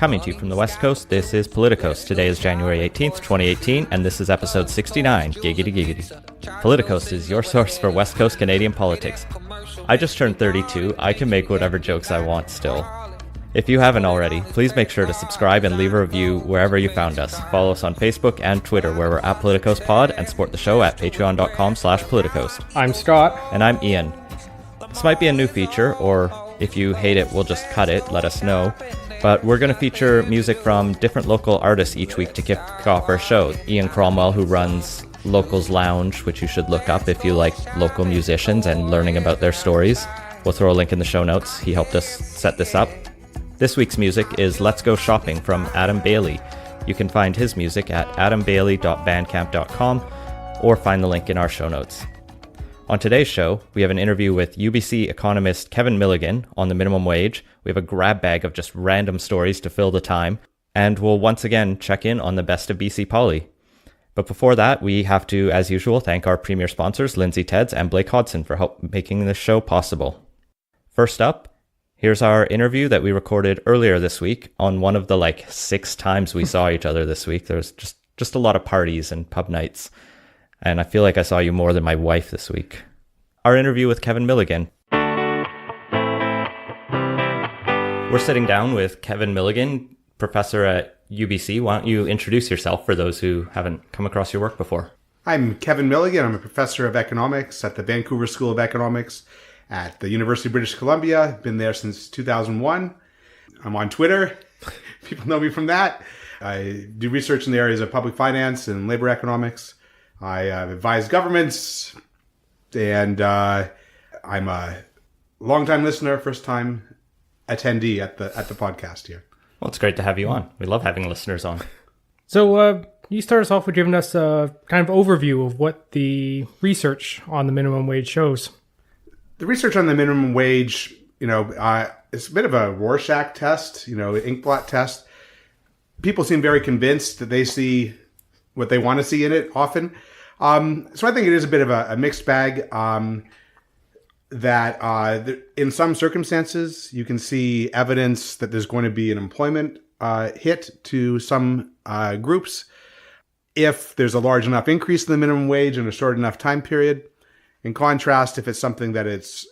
Coming to you from the West Coast, this is Politicos. Today is January 18th, 2018, and this is episode 69, Giggity Giggity. Politicos is your source for West Coast Canadian politics. I just turned 32, I can make whatever jokes I want still. If you haven't already, please make sure to subscribe and leave a review wherever you found us. Follow us on Facebook and Twitter, where we're at PoliticosPod, and support the show at patreon.com/politicos. I'm Scott. And I'm Ian. This might be a new feature, or if you hate it, we'll just cut it, let us know. But we're going to feature music from different local artists each week to kick off our show. Ian Cromwell, who runs Locals Lounge, which you should look up if you like local musicians and learning about their stories. We'll throw a link in the show notes. He helped us set this up. This week's music is Let's Go Shopping from Adam Bailey. You can find his music at adambailey.bandcamp.com or find the link in our show notes. On today's show, we have an interview with UBC economist Kevin Milligan on the minimum wage. We have a grab bag of just random stories to fill the time, and we'll once again check in on the best of BC Poly. But before that, we have to, as usual, thank our premier sponsors, Lindsay Teds and Blake Hodson, for help making this show possible. First up, here's our interview that we recorded earlier this week on one of the 6 times we saw each other this week. There was just a lot of parties and pub nights. And I feel like I saw you more than my wife this week. Our interview with Kevin Milligan. We're sitting down with Kevin Milligan, professor at UBC. Why don't you introduce yourself for those who haven't come across your work before? I'm Kevin Milligan. I'm a professor of economics at the Vancouver School of Economics at the University of British Columbia. Been there since 2001. I'm on Twitter. People know me from that. I do research in the areas of public finance and labor economics. I advise governments, and I'm a long-time listener, first-time attendee at the podcast here. Well, it's great to have you on. We love having listeners on. So you start us off with giving us a kind of overview of what the research on the minimum wage shows. The research on the minimum wage, it's a bit of a Rorschach test, inkblot test. People seem very convinced that they see what they want to see in it often. So I think it is a bit of a mixed bag, that in some circumstances you can see evidence that there's going to be an employment hit to some groups if there's a large enough increase in the minimum wage in a short enough time period. In contrast, if it's something that is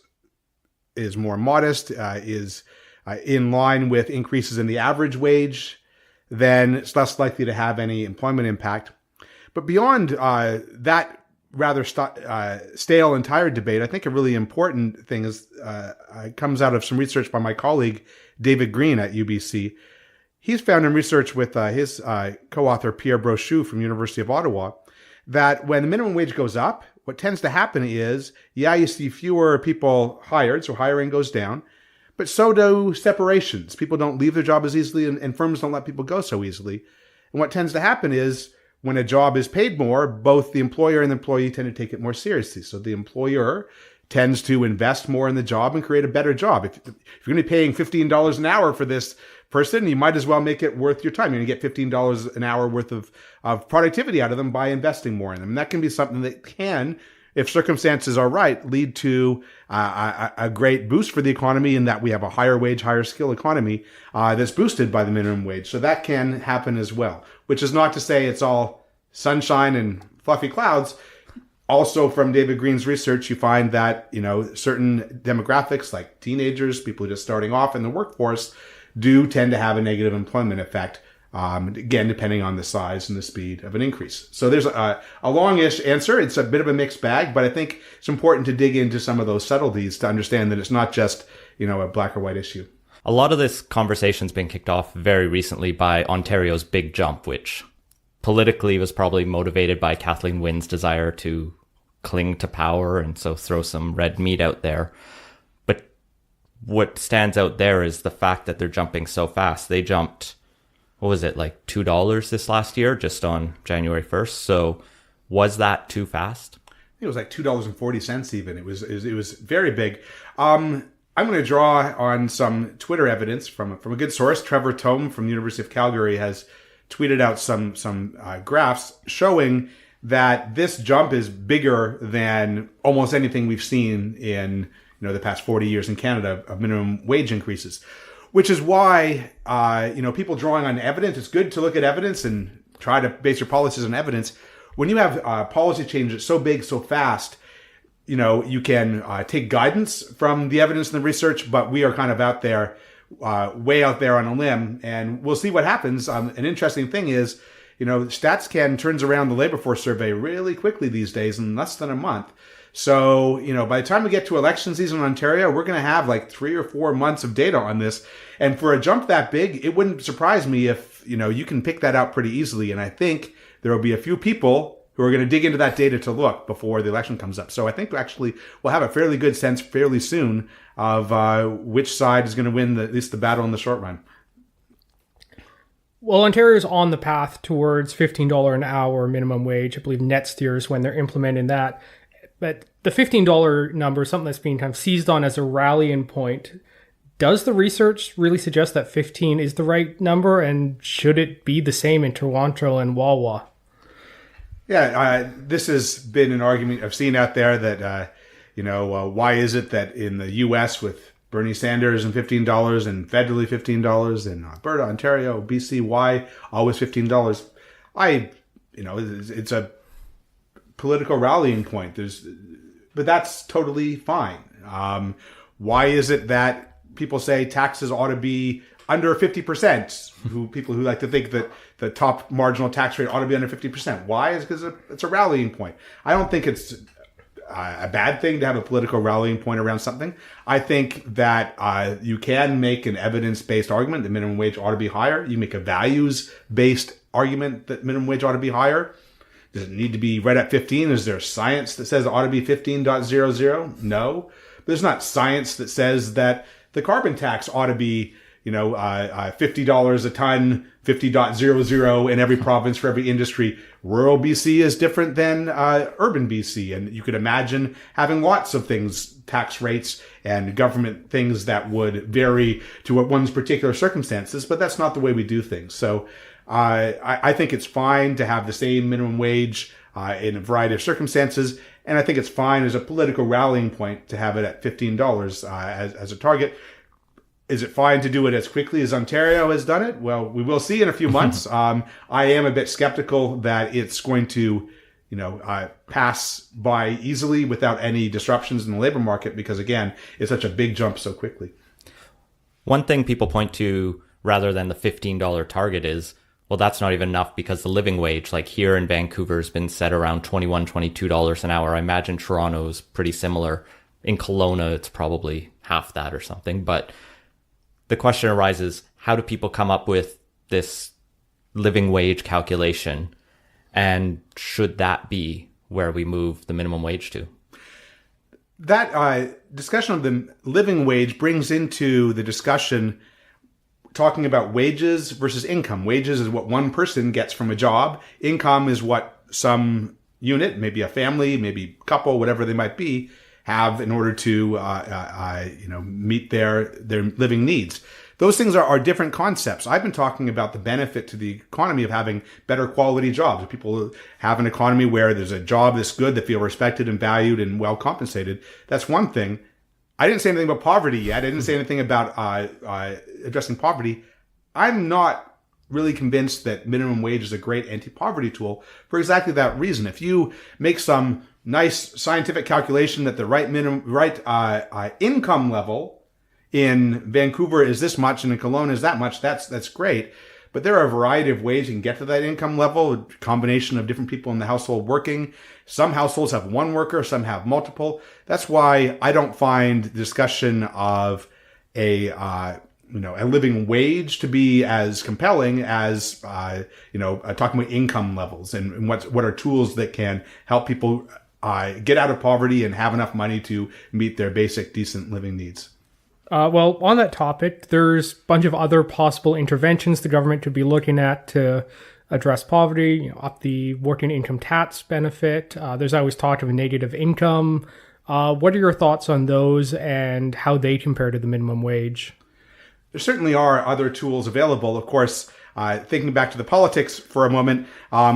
more modest, is in line with increases in the average wage, then it's less likely to have any employment impact. But beyond that rather stale and tired debate, I think a really important thing is comes out of some research by my colleague David Green at UBC. He's found in research with his co-author Pierre Brochu from University of Ottawa that when the minimum wage goes up, what tends to happen is, you see fewer people hired, so hiring goes down, but so do separations. People don't leave their job as easily, and firms don't let people go so easily. And what tends to happen is, when a job is paid more, both the employer and the employee tend to take it more seriously. So the employer tends to invest more in the job and create a better job. If you're going to be paying $15 an hour for this person, you might as well make it worth your time. You're going to get $15 an hour worth of productivity out of them by investing more in them. And that can be something that can, if circumstances are right, lead to a great boost for the economy, in that we have a higher wage, higher skill economy that's boosted by the minimum wage. So that can happen as well, which is not to say it's all sunshine and fluffy clouds. Also, from David Green's research, you find that, certain demographics like teenagers, people just starting off in the workforce, do tend to have a negative employment effect. Again, depending on the size and the speed of an increase. So there's a longish answer. It's a bit of a mixed bag, but I think it's important to dig into some of those subtleties to understand that it's not just, a black or white issue. A lot of this conversation's been kicked off very recently by Ontario's Big Jump, which politically was probably motivated by Kathleen Wynne's desire to cling to power and so throw some red meat out there. But what stands out there is the fact that they're jumping so fast. They jumped, what was it, $2 this last year, just on January 1st. So was that too fast? I think it was $2.40 even. It was very big. I'm going to draw on some Twitter evidence from a good source. Trevor Tome from the University of Calgary has tweeted out some graphs showing that this jump is bigger than almost anything we've seen in the past 40 years in Canada of minimum wage increases. which is why, people drawing on evidence, it's good to look at evidence and try to base your policies on evidence. When you have policy changes so big, so fast, you can take guidance from the evidence and the research, but we are kind of out there, way out there on a limb, and we'll see what happens. An interesting thing is, StatsCan turns around the labor force survey really quickly these days in less than a month. So, by the time we get to election season in Ontario, we're going to have like 3 or 4 months of data on this. And for a jump that big, it wouldn't surprise me if, you can pick that out pretty easily. And I think there will be a few people who are going to dig into that data to look before the election comes up. So I think actually we'll have a fairly good sense fairly soon of which side is going to win at least the battle in the short run. Well, Ontario is on the path towards $15 an hour minimum wage. I believe net steers when they're implementing that. But the $15 number is something that's being kind of seized on as a rallying point. Does the research really suggest that 15 is the right number, and should it be the same in Toronto and Wawa? Yeah, this has been an argument I've seen out there that, why is it that in the U.S. with Bernie Sanders and $15 and federally $15 in Alberta, Ontario, BC, why always $15? It's a political rallying point. But that's totally fine. Why is it that people say taxes ought to be under 50%? People who like to think that the top marginal tax rate ought to be under 50%. Why? Is because it's a rallying point. I don't think it's a bad thing to have a political rallying point around something. I think that you can make an evidence-based argument that minimum wage ought to be higher. You make a values-based argument that minimum wage ought to be higher. Does it need to be right at 15? Is there science that says it ought to be 15.00? No. There's not science that says that the carbon tax ought to be, $50 a ton, 50.00 in every province for every industry. Rural BC is different than urban BC. And you could imagine having lots of things, tax rates and government things that would vary to one's particular circumstances, but that's not the way we do things. So I think it's fine to have the same minimum wage in a variety of circumstances, and I think it's fine as a political rallying point to have it at $15 as a target. Is it fine to do it as quickly as Ontario has done it? Well, we will see in a few months. I am a bit skeptical that it's going to, pass by easily without any disruptions in the labor market because, again, it's such a big jump so quickly. One thing people point to rather than the $15 target is, well, that's not even enough because the living wage, like here in Vancouver, has been set around $21, $22 an hour. I imagine Toronto's pretty similar. In Kelowna, it's probably half that or something. But the question arises, how do people come up with this living wage calculation? And should that be where we move the minimum wage to? That discussion of the living wage brings into the discussion talking about wages versus income. Wages is what one person gets from a job. Income is what some unit, maybe a family, maybe a couple, whatever they might be, have in order to meet their living needs. Those things are different concepts. I've been talking about the benefit to the economy of having better quality jobs. People have an economy where there's a job that's good, that feel respected and valued and well compensated. That's one thing. I didn't say anything about poverty yet. I didn't say anything about addressing poverty. I'm not really convinced that minimum wage is a great anti-poverty tool for exactly that reason. If you make some nice scientific calculation that the right income level in Vancouver is this much and in Kelowna is that much, that's great. But there are a variety of ways you can get to that income level, a combination of different people in the household working. Some households have one worker, some have multiple. That's why I don't find discussion of a living wage to be as compelling as, talking about income levels and what are tools that can help people get out of poverty and have enough money to meet their basic, decent living needs. Well, on that topic, there's a bunch of other possible interventions the government could be looking at to address poverty, up the working income tax benefit. There's always talk of a negative income. What are your thoughts on those and how they compare to the minimum wage? There certainly are other tools available. Of course, thinking back to the politics for a moment,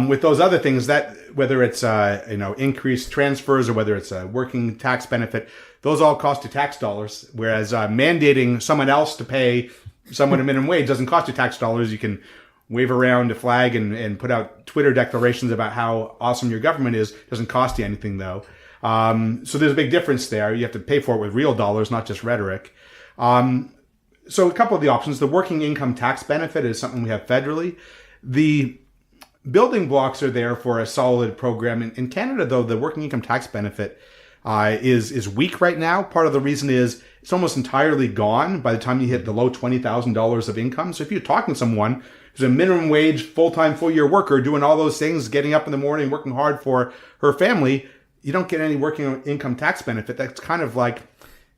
with those other things, that whether it's increased transfers or whether it's a working tax benefit, those all cost you tax dollars. Whereas mandating someone else to pay someone a minimum wage doesn't cost you tax dollars. You can wave around a flag and put out Twitter declarations about how awesome your government is. It doesn't cost you anything, though. So there's a big difference there. You have to pay for it with real dollars, not just rhetoric. So a couple of the options. The working income tax benefit is something we have federally. The building blocks are there for a solid program. In Canada, though, the working income tax benefit is weak right now. Part of the reason is it's almost entirely gone by the time you hit the low $20,000 of income. So if you're talking to someone who's a minimum wage, full-time, full-year worker, doing all those things, getting up in the morning, working hard for her family, you don't get any working income tax benefit. That's kind of like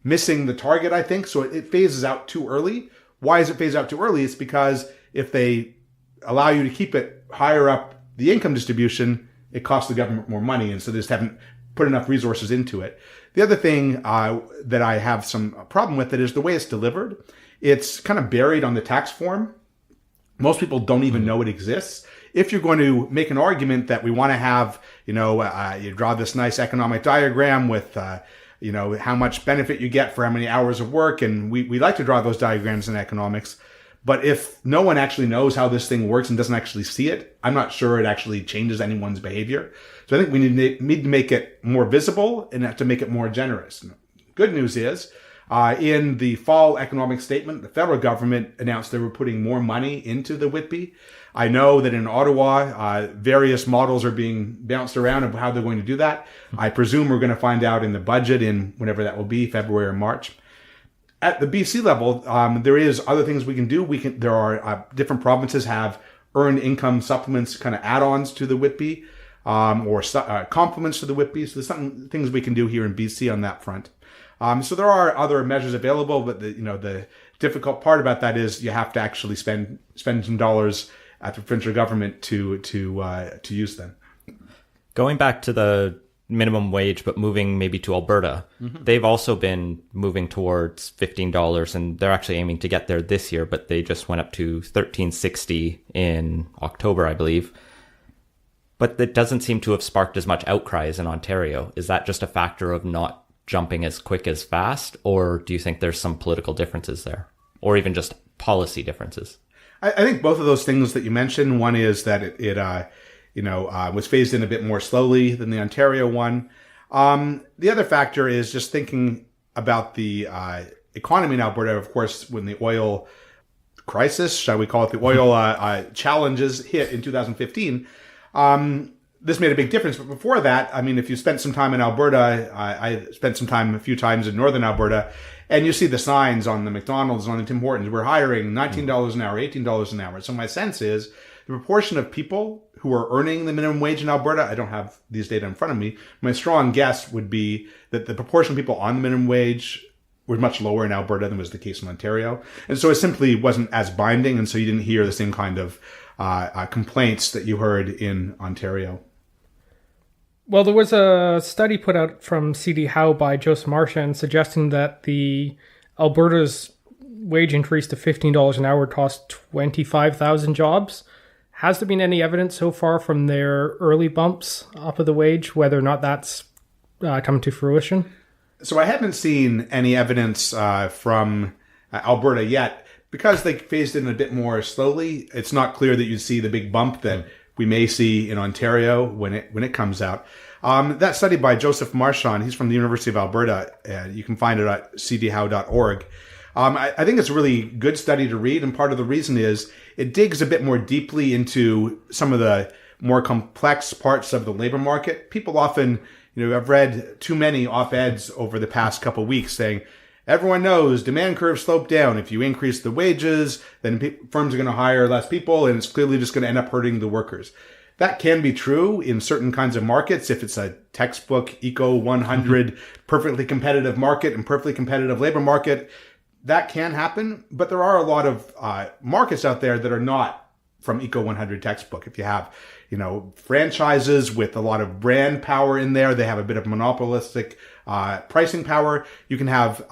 missing the target, I think. So it phases out too early. Why does it phase out too early? It's because if they allow you to keep it higher up the income distribution, it costs the government more money. And so they just haven't put enough resources into it. The other thing that I have some problem with it is the way it's delivered. It's kind of buried on the tax form. Most people don't even know it exists. If you're going to make an argument that we want to have, you draw this nice economic diagram with, how much benefit you get for how many hours of work. And we like to draw those diagrams in economics. But if no one actually knows how this thing works and doesn't actually see it, I'm not sure it actually changes anyone's behavior. So I think we need to make it more visible and to make it more generous. Good news is, in the fall economic statement, the federal government announced they were putting more money into the Whitby. I know that in Ottawa, various models are being bounced around of how they're going to do that. I presume we're going to find out in the budget in whenever that will be, February or March. At the BC level, there is other things we can do. There are different provinces have earned income supplements, kind of add-ons to the Whitby, or complements to the Whitby. So there's some things we can do here in BC on that front. So there are other measures available, but the difficult part about that is you have to actually spend some dollars at the provincial government to use them. Going back to the minimum wage, but moving maybe to Alberta, they've also been moving towards $15, and they're actually aiming to get there this year, but they just went up to $13.60 in October, I believe. But it doesn't seem to have sparked as much outcry as in Ontario. Is that just a factor of not jumping as quick as fast, or do you think there's some political differences there, or even just policy differences? I think both of those things that you mentioned. One is that it was phased in a bit more slowly than the Ontario one. The other factor is just thinking about the economy in Alberta. Of course, when the oil crisis, shall we call it, the oil challenges hit in 2015, this made a big difference. But before that, I mean, if you spent some time in Alberta, I spent some time a few times in northern Alberta, and you see the signs on the McDonald's, on the Tim Hortons, we're hiring $19 an hour, $18 an hour. So my sense is the proportion of people who are earning the minimum wage in Alberta, I don't have these data in front of me. My strong guess would be that the proportion of people on the minimum wage was much lower in Alberta than was the case in Ontario. And so it simply wasn't as binding. And so you didn't hear the same kind of complaints that you heard in Ontario. Well, there was a study put out from CD Howe by Joseph Marchand suggesting that the Alberta's wage increase to $15 an hour cost 25,000 jobs. Has there been any evidence so far from their early bumps up of the wage, whether or not that's come to fruition? So I haven't seen any evidence from Alberta yet. Because they phased in a bit more slowly, it's not clear that you see the big bump that we may see in Ontario when it comes out. That study by Joseph Marchand, he's from the University of Alberta. You can find it at cdhow.org. I think it's a really good study to read, and part of the reason is it digs a bit more deeply into some of the more complex parts of the labor market. People often, I've read too many op-eds over the past couple of weeks saying, everyone knows demand curves slope down. If you increase the wages, then firms are going to hire less people, and it's clearly just going to end up hurting the workers. That can be true in certain kinds of markets. If it's a textbook Eco 100 perfectly competitive market and perfectly competitive labor market, that can happen. But there are a lot of markets out there that are not from Eco 100 textbook. If you have, franchises with a lot of brand power in there, they have a bit of monopolistic pricing power. You can have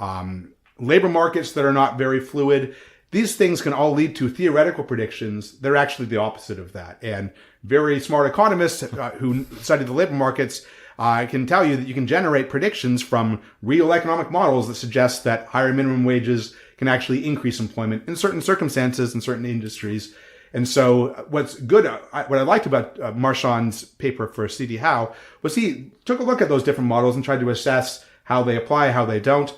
labor markets that are not very fluid. These things can all lead to theoretical predictions. They're actually the opposite of that. And very smart economists who study the labor markets I can tell you that you can generate predictions from real economic models that suggest that higher minimum wages can actually increase employment in certain circumstances in certain industries. And so what's good, what I liked about Marchand's paper for C.D. Howe was he took a look at those different models and tried to assess how they apply, how they don't.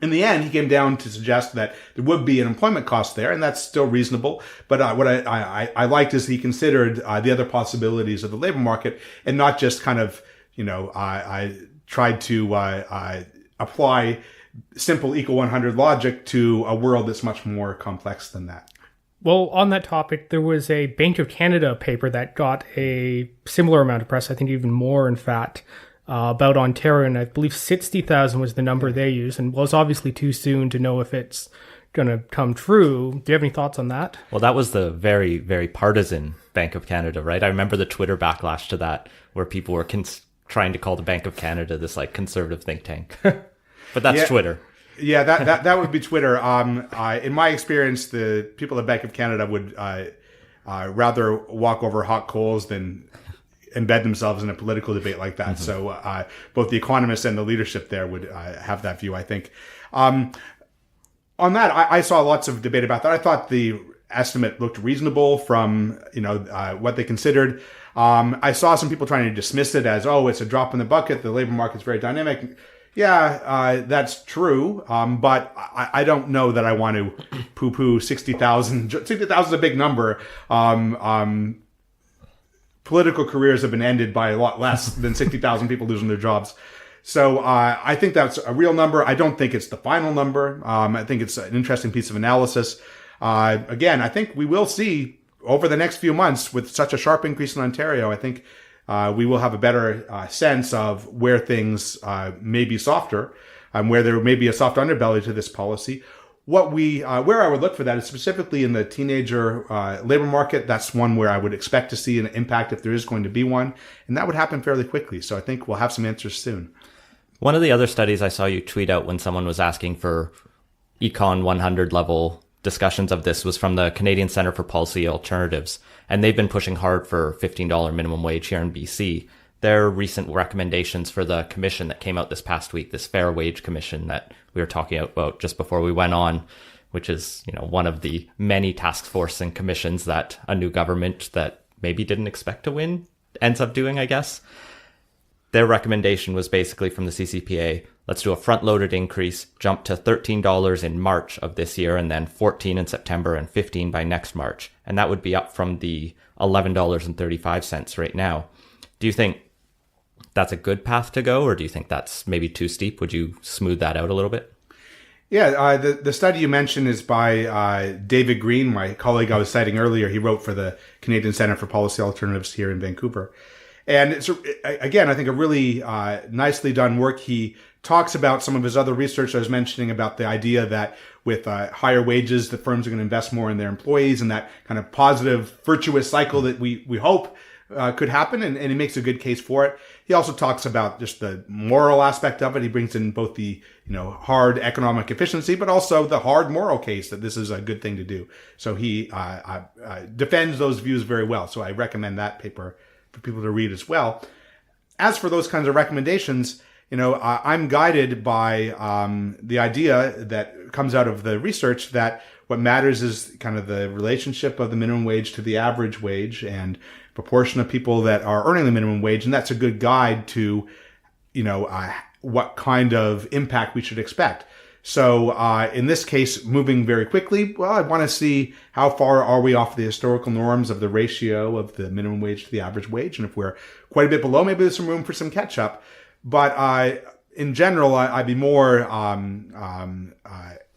In the end, he came down to suggest that there would be an employment cost there, and that's still reasonable. But what I liked is he considered the other possibilities of the labor market, and not just kind of, I tried to apply simple equal 100 logic to a world that's much more complex than that. Well, on that topic, there was a Bank of Canada paper that got a similar amount of press, I think even more, in fact, about Ontario, and I believe 60,000 was the number they used, and well, it's obviously too soon to know if it's going to come true. Do you have any thoughts on that? Well, that was the very, very partisan Bank of Canada, right? I remember the Twitter backlash to that, where people were trying to call the Bank of Canada this like conservative think tank. But that's Twitter. Yeah, that would be Twitter. In my experience, the people at Bank of Canada would rather walk over hot coals than embed themselves in a political debate like that. Mm-hmm. So both the economists and the leadership there would have that view, I think. On that, I saw lots of debate about that. I thought the estimate looked reasonable from what they considered. I saw some people trying to dismiss it as, it's a drop in the bucket. The labor market's very dynamic. Yeah, that's true. But I don't know that I want to poo-poo 60,000. 60,000 is a big number. Political careers have been ended by a lot less than 60,000 people losing their jobs. So I think that's a real number. I don't think it's the final number. I think it's an interesting piece of analysis. Again, I think we will see over the next few months, with such a sharp increase in Ontario, I think we will have a better sense of where things may be softer, where there may be a soft underbelly to this policy. Where I would look for that is specifically in the teenager labor market. That's one where I would expect to see an impact if there is going to be one, and that would happen fairly quickly. So I think we'll have some answers soon. One of the other studies I saw you tweet out when someone was asking for Econ 100 level discussions of this was from the Canadian Centre for Policy Alternatives, and they've been pushing hard for $15 minimum wage here in BC. Their recent recommendations for the commission that came out this past week, this Fair Wage Commission that we were talking about just before we went on, which is, one of the many task force and commissions that a new government that maybe didn't expect to win ends up doing, I guess. Their recommendation was basically from the CCPA, let's do a front-loaded increase, jump to $13 in March of this year, and then $14 in September and $15 by next March. And that would be up from the $11.35 right now. Do you think that's a good path to go, or do you think that's maybe too steep? Would you smooth that out a little bit? Yeah, the study you mentioned is by David Green, my colleague I was citing earlier. He wrote for the Canadian Centre for Policy Alternatives here in Vancouver. And it's, again, I think a really nicely done work. He talks about some of his other research I was mentioning about the idea that with higher wages, the firms are going to invest more in their employees, and that kind of positive, virtuous cycle that we hope could happen, and he makes a good case for it. He also talks about just the moral aspect of it. He brings in both the hard economic efficiency, but also the hard moral case that this is a good thing to do. So he defends those views very well. So I recommend that paper for people to read as well. As for those kinds of recommendations, I'm guided by the idea that comes out of the research that what matters is kind of the relationship of the minimum wage to the average wage and proportion of people that are earning the minimum wage. And that's a good guide to, what kind of impact we should expect. So in this case, moving very quickly, well, I want to see how far are we off the historical norms of the ratio of the minimum wage to the average wage. And if we're quite a bit below, maybe there's some room for some catch up. But in general, I'd be more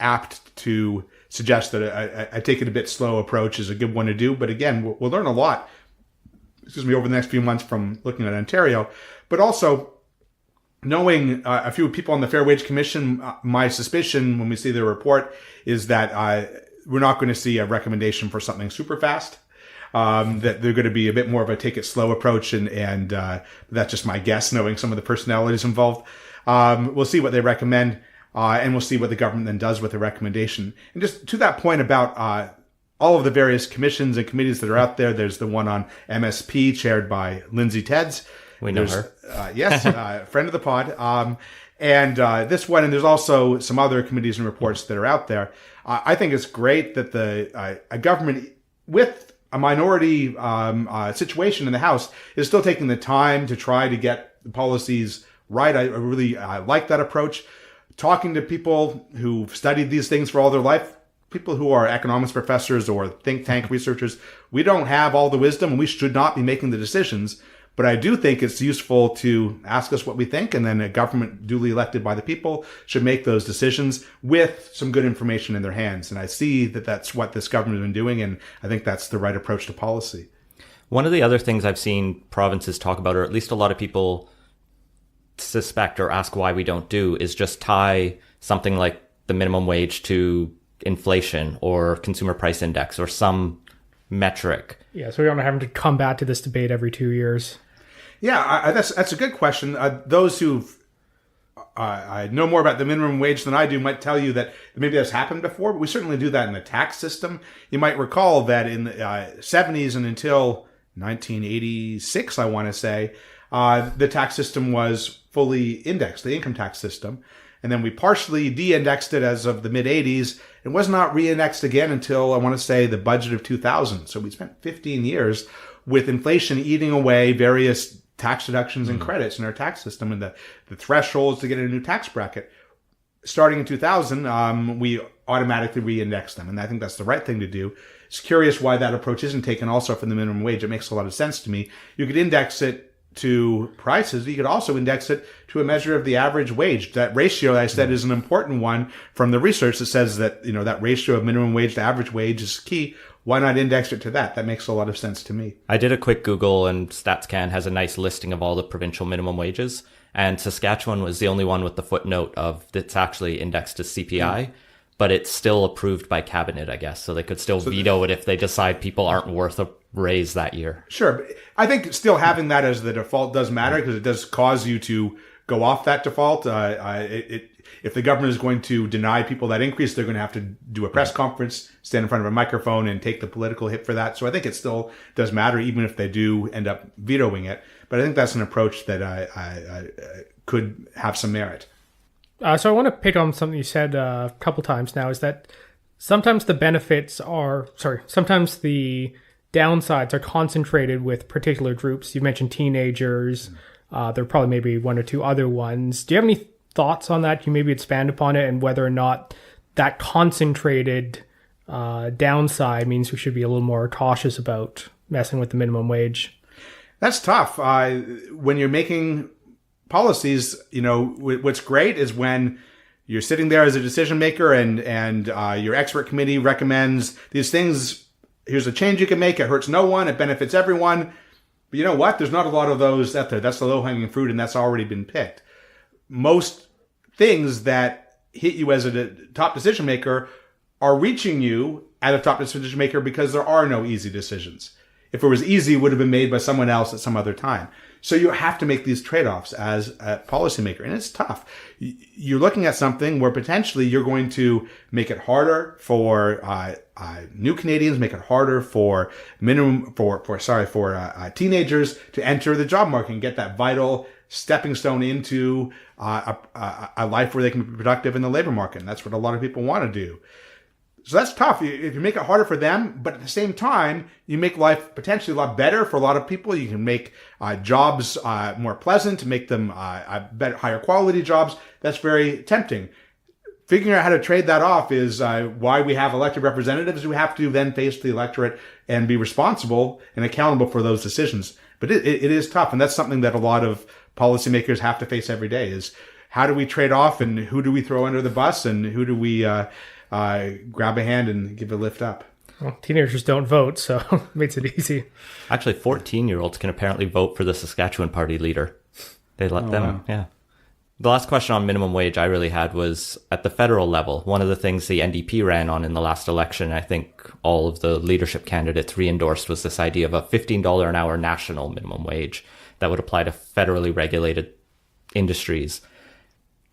apt to suggest that I take it a bit slow approach is a good one to do. But again, we'll learn a lot, over the next few months from looking at Ontario. But also, knowing a few people on the Fair Wage Commission, my suspicion when we see their report is that we're not going to see a recommendation for something super fast. That they're going to be a bit more of a take it slow approach, and that's just my guess, knowing some of the personalities involved. We'll see what they recommend, and we'll see what the government then does with the recommendation. And just to that point about all of the various commissions and committees that are out there, there's the one on MSP chaired by Lindsay Tedds. We know There's- her. Yes, friend of the pod. And this one, and there's also some other committees and reports that are out there. I think it's great that a government with a minority situation in the House is still taking the time to try to get the policies right. I really like that approach. Talking to people who've studied these things for all their life, people who are economics professors or think tank researchers, we don't have all the wisdom and we should not be making the decisions. But I do think it's useful to ask us what we think, and then a government duly elected by the people should make those decisions with some good information in their hands. And I see that that's what this government has been doing, and I think that's the right approach to policy. One of the other things I've seen provinces talk about, or at least a lot of people suspect or ask why we don't do, is just tie something like the minimum wage to inflation or consumer price index or some metric. Yeah, so we don't have to come back to this debate every 2 years. Yeah, that's a good question. Those who know more about the minimum wage than I do might tell you that maybe that's happened before, but we certainly do that in the tax system. You might recall that in the 70s and until 1986, I want to say, the tax system was fully indexed, the income tax system. And then we partially de-indexed it as of the mid-'80s. It was not re-indexed again until, I want to say, the budget of 2000. So we spent 15 years with inflation eating away various tax deductions and credits in our tax system and the thresholds to get a new tax bracket. Starting in 2000, we automatically re-indexed them. And I think that's the right thing to do. It's curious why that approach isn't taken also for the minimum wage. It makes a lot of sense to me. You could index it to prices. You could also index it to a measure of the average wage. That ratio, I said, is an important one from the research that says that, that ratio of minimum wage to average wage is key. Why not index it to that? That makes a lot of sense to me. I did a quick Google, and StatsCan has a nice listing of all the provincial minimum wages. And Saskatchewan was the only one with the footnote of that's actually indexed to CPI, but it's still approved by cabinet, I guess. So they could still veto it if they decide people aren't worth a raise that year. Sure. But I think still having that as the default does matter because it does cause you to go off that default. If the government is going to deny people that increase, they're going to have to do a press conference, stand in front of a microphone, and take the political hit for that. So I think it still does matter, even if they do end up vetoing it. But I think that's an approach that I could have some merit. So I want to pick on something you said a couple times now, is that sometimes the sometimes the downsides are concentrated with particular groups. You mentioned teenagers. There are probably maybe one or two other ones. Do you have any thoughts on that? Can you maybe expand upon it and whether or not that concentrated downside means we should be a little more cautious about messing with the minimum wage? That's tough. When you're making policies, what's great is when you're sitting there as a decision maker and your expert committee recommends these things. Here's a change you can make. It hurts no one. It benefits everyone. But you know what? There's not a lot of those out there. That's the low-hanging fruit, and that's already been picked. Most things that hit you as a top decision maker are reaching you at a top decision maker because there are no easy decisions. If it was easy, it would have been made by someone else at some other time. So you have to make these trade-offs as a policymaker, and it's tough. You're looking at something where potentially you're going to make it harder for new Canadians, make it harder for teenagers to enter the job market and get that vital stepping stone into a life where they can be productive in the labor market. And that's what a lot of people want to do. So that's tough. If you make it harder for them, but at the same time, you make life potentially a lot better for a lot of people. You can make jobs more pleasant, make them better, higher quality jobs. That's very tempting. Figuring out how to trade that off is why we have elected representatives. We have to then face the electorate and be responsible and accountable for those decisions. But it is tough, and that's something that a lot of policymakers have to face every day is how do we trade off and who do we throw under the bus and who do we grab a hand and give a lift up. Well, teenagers don't vote, so it makes it easy. Actually, 14-year-olds can apparently vote for the Saskatchewan party leader. They let them, wow. Yeah. The last question on minimum wage I really had was at the federal level. One of the things the NDP ran on in the last election, I think all of the leadership candidates re-endorsed, was this idea of a $15 an hour national minimum wage that would apply to federally regulated industries.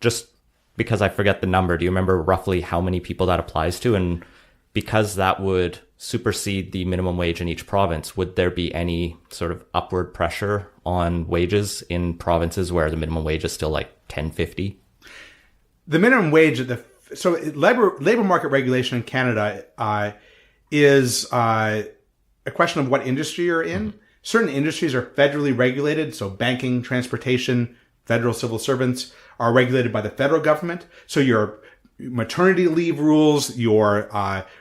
Just because I forget the number, do you remember roughly how many people that applies to? And because that would supersede the minimum wage in each province, would there be any sort of upward pressure on wages in provinces where the minimum wage is still like $10.50? The minimum wage so labor market regulation in Canada is a question of what industry you're in. Mm-hmm. Certain industries are federally regulated, so banking, transportation, federal civil servants are regulated by the federal government. So your maternity leave rules, your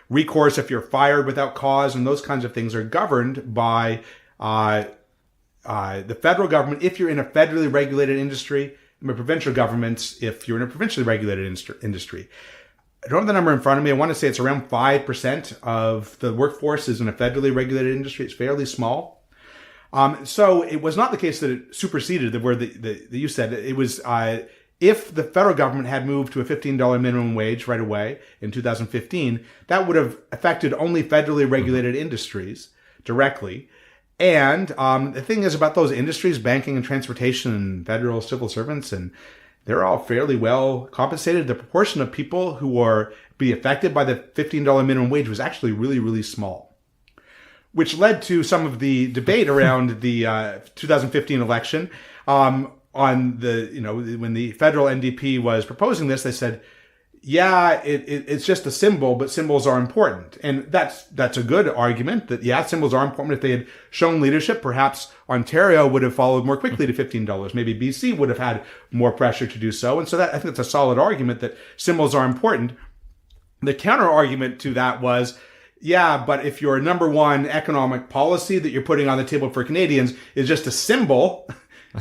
recourse if you're fired without cause, and those kinds of things are governed by the federal government if you're in a federally regulated industry, and by provincial governments if you're in a provincially regulated industry. I don't have the number in front of me. I want to say it's around 5% of the workforce is in a federally regulated industry. It's fairly small. So it was not the case that it superseded the word that you said. It was if the federal government had moved to a $15 minimum wage right away in 2015, that would have affected only federally regulated industries directly. And the thing is about those industries, banking and transportation and federal civil servants, and they're all fairly well compensated. The proportion of people who are be affected by the $15 minimum wage was actually really, really small, which led to some of the debate around the 2015 election. On when the federal NDP was proposing this, they said, yeah, it's just a symbol, but symbols are important. And that's a good argument that, yeah, symbols are important. If they had shown leadership, perhaps Ontario would have followed more quickly to $15. Maybe BC would have had more pressure to do so. And so I think that's a solid argument that symbols are important. The counter argument to that was, yeah, but if your number one economic policy that you're putting on the table for Canadians is just a symbol,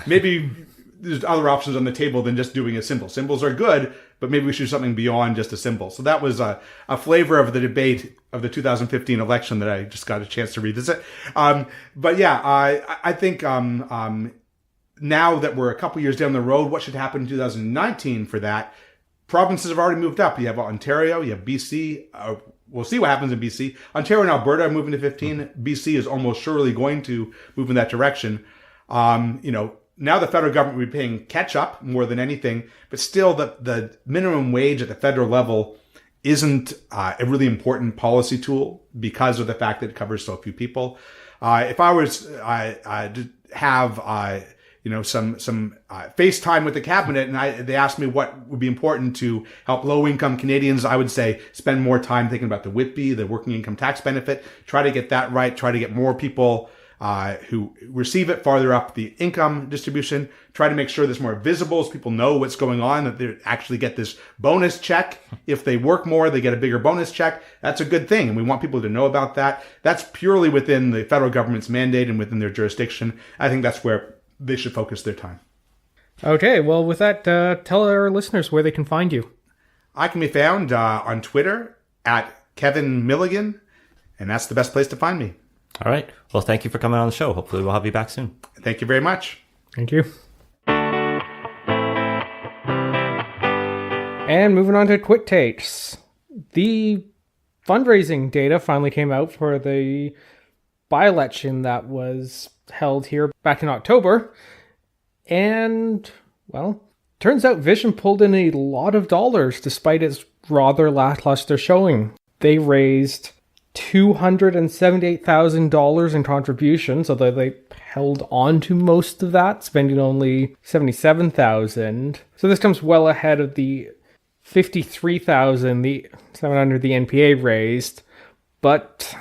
maybe there's other options on the table than just doing a symbol. Symbols are good, but maybe we should do something beyond just a symbol. So that was a flavor of the debate of the 2015 election that I just got a chance to revisit. But yeah, I think now that we're a couple years down the road, what should happen in 2019 for that? Provinces have already moved up. You have Ontario, you have BC. We'll see what happens in BC. Ontario and Alberta are moving to 15. BC is almost surely going to move in that direction. Now the federal government will be paying catch up more than anything, but still the minimum wage at the federal level isn't a really important policy tool because of the fact that it covers so few people. If I was to have some FaceTime with the cabinet and they asked me what would be important to help low income Canadians, I would say spend more time thinking about the WITB, the working income tax benefit, try to get that right, try to get more people who receive it farther up the income distribution, try to make sure there's more visible so people know what's going on, that they actually get this bonus check. If they work more, they get a bigger bonus check. That's a good thing. And we want people to know about that. That's purely within the federal government's mandate and within their jurisdiction. I think that's where they should focus their time. Okay, well, with that, tell our listeners where they can find you. I can be found on Twitter at Kevin Milligan, and that's the best place to find me. All right. Well, thank you for coming on the show. Hopefully we'll have you back soon. Thank you very much. Thank you. And moving on to Quit Takes. The fundraising data finally came out for the by-election that was held here back in October. And, well, turns out Vision pulled in a lot of dollars despite its rather lackluster showing. They raised $278,000 in contributions, although they held on to most of that, spending only $77,000. So this comes well ahead of the $53,700 the NPA raised. But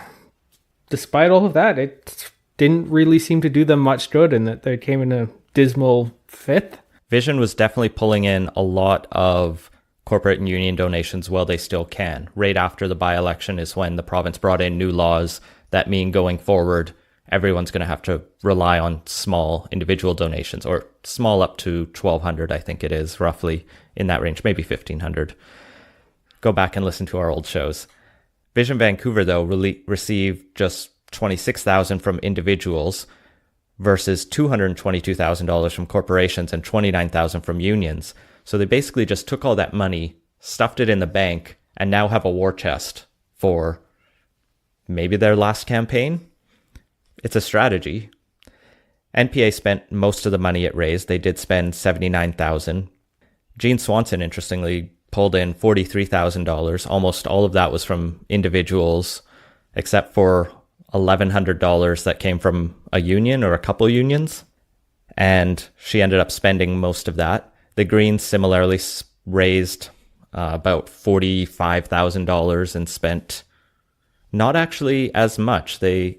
despite all of that, it didn't really seem to do them much good, and that they came in a dismal fifth. Vision was definitely pulling in a lot of corporate and union donations while they still can. Right after the by-election is when the province brought in new laws that mean going forward, everyone's going to have to rely on small individual donations, or small up to $1,200, I think it is, roughly in that range, maybe $1,500. Go back and listen to our old shows. Vision Vancouver, though, received just $26,000 from individuals versus $222,000 from corporations and $29,000 from unions. So they basically just took all that money, stuffed it in the bank, and now have a war chest for maybe their last campaign. It's a strategy. NPA spent most of the money it raised. They did spend $79,000. Gene Swanson, interestingly, pulled in $43,000. Almost all of that was from individuals, except for $1,100 that came from a union or a couple unions. and she ended up spending most of that. The Greens similarly raised about $45,000 and spent not actually as much. They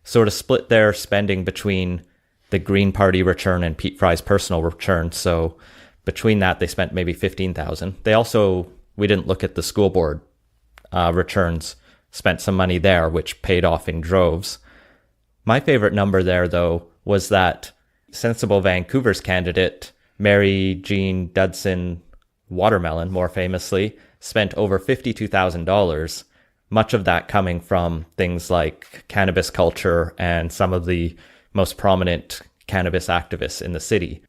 sort of split their spending between the Green Party return and Pete Fry's personal return. So between that, they spent maybe $15,000. They also, we didn't look at the school board returns, spent some money there, which paid off in droves. My favorite number there, though, was that Sensible Vancouver's candidate, Mary Jean Dudson Watermelon, more famously, spent over $52,000, much of that coming from things like cannabis culture and some of the most prominent cannabis activists in the city.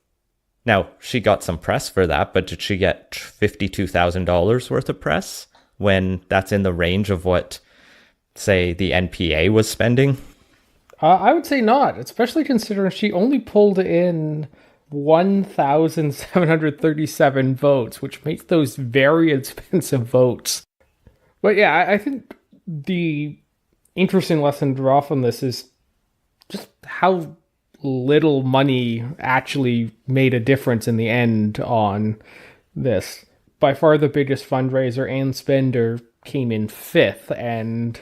Now, she got some press for that, but did she get $52,000 worth of press when that's in the range of what, say, the NPA was spending? I would say not, especially considering she only pulled in 1,737 votes, which makes those very expensive votes. But yeah, I think the interesting lesson to draw from this is just how little money actually made a difference in the end on this. By far the biggest fundraiser and spender came in fifth, and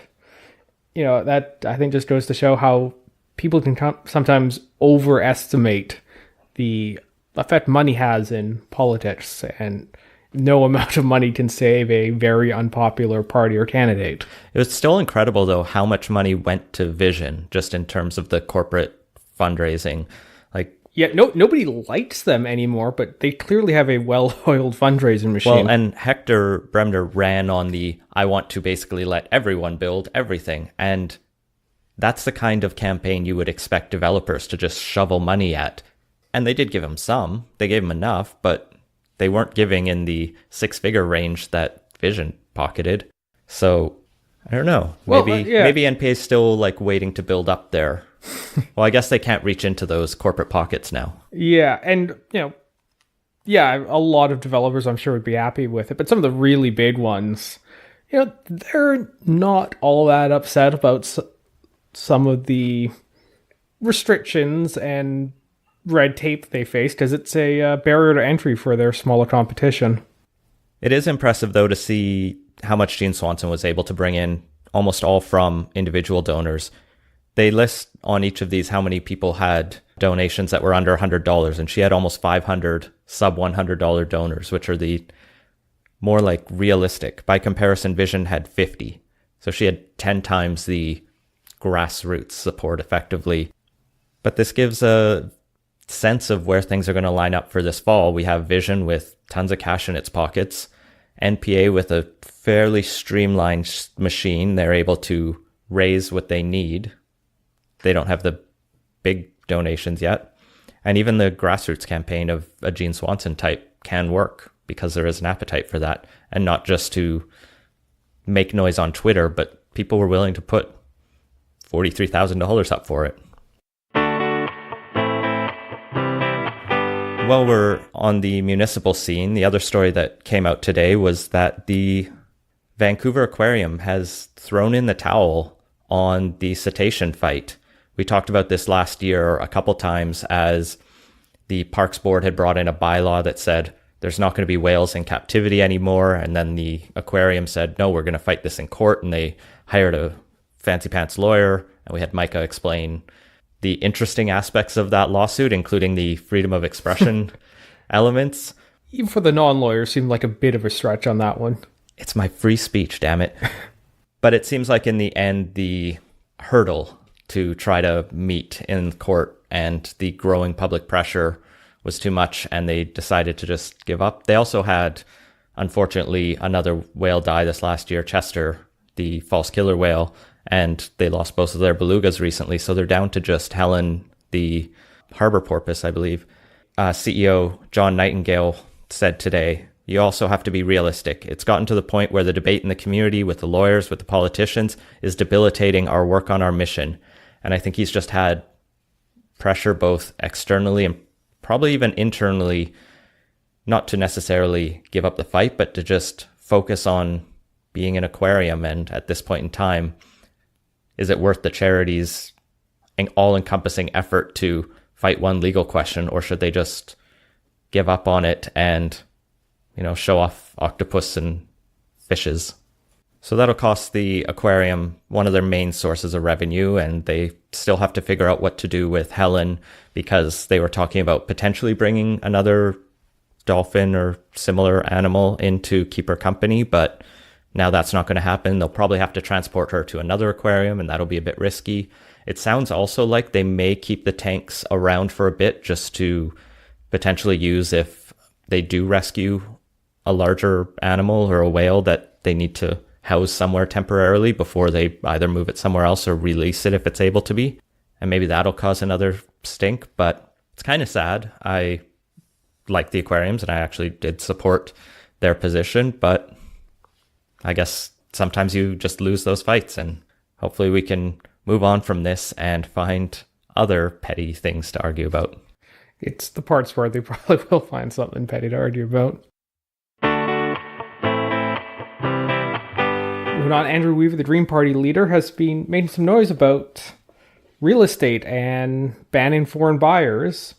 that I think just goes to show how people can sometimes overestimate the effect money has in politics, and no amount of money can save a very unpopular party or candidate. It was still incredible, though, how much money went to Vision, just in terms of the corporate fundraising. Nobody likes them anymore, but they clearly have a well-oiled fundraising machine. Well, and Hector Bremner ran on the, I want to basically let everyone build everything. And that's the kind of campaign you would expect developers to just shovel money at. And they did give him some. They gave him enough, but they weren't giving in the six-figure range that Vision pocketed. So, I don't know. Maybe NPA is still waiting to build up there. Well, I guess they can't reach into those corporate pockets now. Yeah, and, a lot of developers I'm sure would be happy with it. But some of the really big ones, they're not all that upset about some of the restrictions and red tape they face, because it's a barrier to entry for their smaller competition. It is impressive, though, to see how much Jean Swanson was able to bring in, almost all from individual donors. They list on each of these how many people had donations that were under $100, and she had almost 500 sub $100 donors, which are the more realistic. By comparison, Vision had 50. So she had 10 times the grassroots support effectively. But this gives a sense of where things are going to line up for this fall. We have Vision with tons of cash in its pockets, NPA with a fairly streamlined machine. They're able to raise what they need. They don't have the big donations yet. And even the grassroots campaign of a Jean Swanson type can work because there is an appetite for that, and not just to make noise on Twitter, but people were willing to put $43,000 up for it. While we're on the municipal scene, the other story that came out today was that the Vancouver Aquarium has thrown in the towel on the cetacean fight. We talked about this last year a couple times as the Parks Board had brought in a bylaw that said there's not going to be whales in captivity anymore. And then the aquarium said, no, we're going to fight this in court. And they hired a fancy pants lawyer. And we had Micah explain the interesting aspects of that lawsuit, including the freedom of expression elements. Even for the non-lawyer, seemed like a bit of a stretch on that one. It's my free speech, damn it. But it seems like in the end, the hurdle to try to meet in court and the growing public pressure was too much, and they decided to just give up. They also had, unfortunately, another whale die this last year, Chester, the false killer whale, and they lost both of their belugas recently, so they're down to just Helen, the harbor porpoise, I believe. CEO John Nightingale said today, you also have to be realistic. It's gotten to the point where the debate in the community with the lawyers, with the politicians, is debilitating our work on our mission. And I think he's just had pressure both externally and probably even internally, not to necessarily give up the fight, but to just focus on being an aquarium. And at this point in time, is it worth the charity's all-encompassing effort to fight one legal question, or should they just give up on it and, show off octopus and fishes? So that'll cost the aquarium one of their main sources of revenue, and they still have to figure out what to do with Helen, because they were talking about potentially bringing another dolphin or similar animal in to keep her company, but now that's not going to happen. They'll probably have to transport her to another aquarium, and that'll be a bit risky. It sounds also like they may keep the tanks around for a bit just to potentially use if they do rescue a larger animal or a whale that they need to house somewhere temporarily before they either move it somewhere else or release it if it's able to be. And maybe that'll cause another stink, but it's kind of sad. I like the aquariums and I actually did support their position, but I guess sometimes you just lose those fights, and hopefully we can move on from this and find other petty things to argue about. It's the parts where they probably will find something petty to argue about. Moving on, Andrew Weaver, the Dream Party leader, has been making some noise about real estate and banning foreign buyers.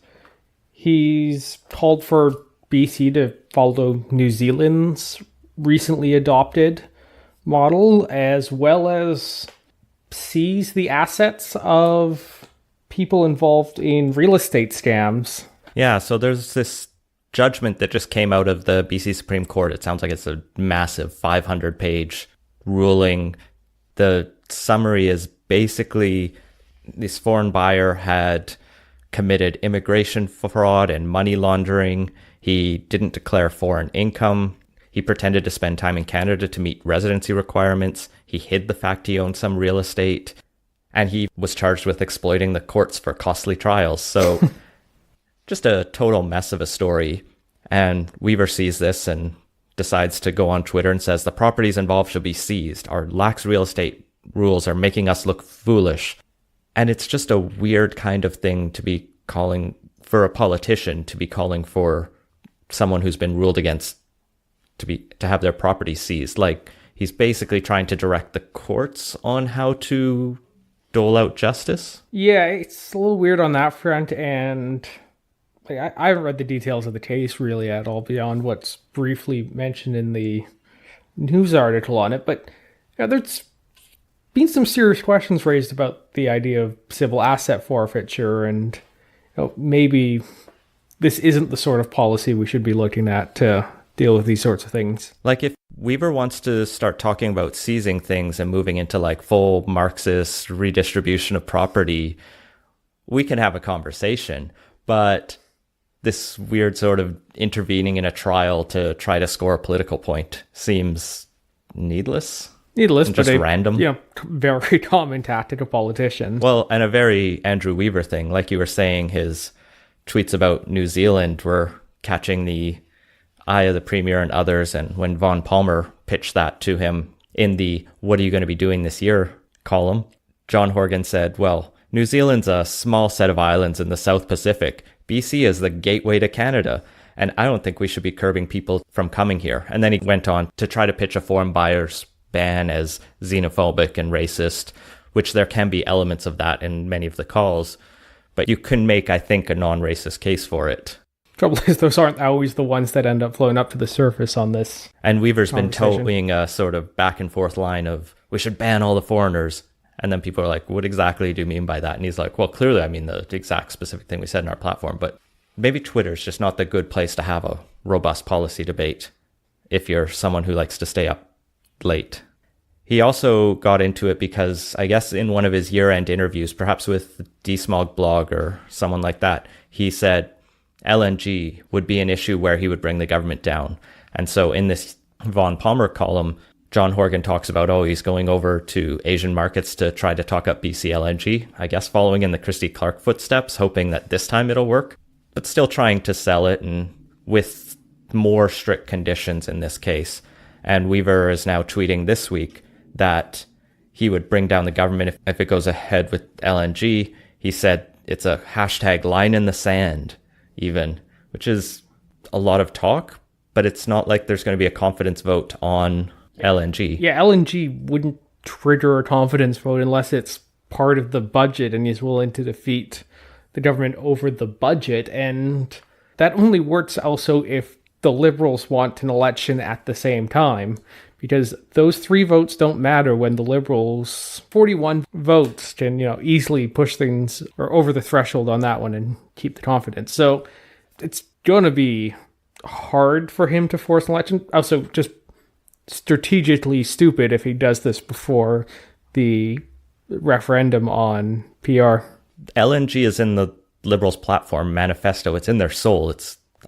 He's called for BC to follow New Zealand's recently adopted model, as well as seize the assets of people involved in real estate scams. Yeah, so there's this judgment that just came out of the BC Supreme Court. It sounds like it's a massive 500-page ruling. The summary is basically this foreign buyer had committed immigration fraud and money laundering. He didn't declare foreign income. He pretended to spend time in Canada to meet residency requirements. He hid the fact he owned some real estate. And he was charged with exploiting the courts for costly trials. So just a total mess of a story. And Weaver sees this and decides to go on Twitter and says, the properties involved should be seized. Our lax real estate rules are making us look foolish. And it's just a weird kind of thing to be calling for a politician, to be calling for someone who's been ruled against to have their property seized. Like, he's basically trying to direct the courts on how to dole out justice. Yeah, it's a little weird on that front, and I haven't read the details of the case really at all beyond what's briefly mentioned in the news article on it. But there's been some serious questions raised about the idea of civil asset forfeiture, and maybe this isn't the sort of policy we should be looking at to deal with these sorts of things. Like, if Weaver wants to start talking about seizing things and moving into like full Marxist redistribution of property, we can have a conversation. But this weird sort of intervening in a trial to try to score a political point seems needless. But just random. Very common tactic of politicians. Well, and a very Andrew Weaver thing. Like you were saying, his tweets about New Zealand were catching the eye of the Premier and others. And when Von Palmer pitched that to him in the "What are you going to be doing this year" column, John Horgan said, well, New Zealand's a small set of islands in the South Pacific. BC is the gateway to Canada. And I don't think we should be curbing people from coming here. And then he went on to try to pitch a foreign buyer's ban as xenophobic and racist, which there can be elements of that in many of the calls. But you can make, I think, a non-racist case for it. Trouble is, those aren't always the ones that end up flowing up to the surface on this. And Weaver's been towing a sort of back and forth line of, we should ban all the foreigners. And then people are like, what exactly do you mean by that? And he's like, well, clearly I mean the exact specific thing we said in our platform. But maybe Twitter's just not the good place to have a robust policy debate if you're someone who likes to stay up late. He also got into it because I guess in one of his year-end interviews, perhaps with DSmog blog or someone like that, he said LNG would be an issue where he would bring the government down. And so in this Von Palmer column, John Horgan talks about, he's going over to Asian markets to try to talk up BC LNG, I guess following in the Christy Clark footsteps, hoping that this time it'll work, but still trying to sell it and with more strict conditions in this case. And Weaver is now tweeting this week that he would bring down the government if it goes ahead with LNG. He said it's a hashtag line in the sand even, which is a lot of talk, but it's not like there's going to be a confidence vote on LNG. Yeah, LNG wouldn't trigger a confidence vote unless it's part of the budget and he's willing to defeat the government over the budget, and that only works also if the Liberals want an election at the same time, because those 3 votes don't matter when the Liberals' 41 votes can, easily push things or over the threshold on that one and keep the confidence. So it's going to be hard for him to force an election. Also, just strategically stupid if he does this before the referendum on PR. LNG is in the Liberals' platform manifesto. It's in their soul.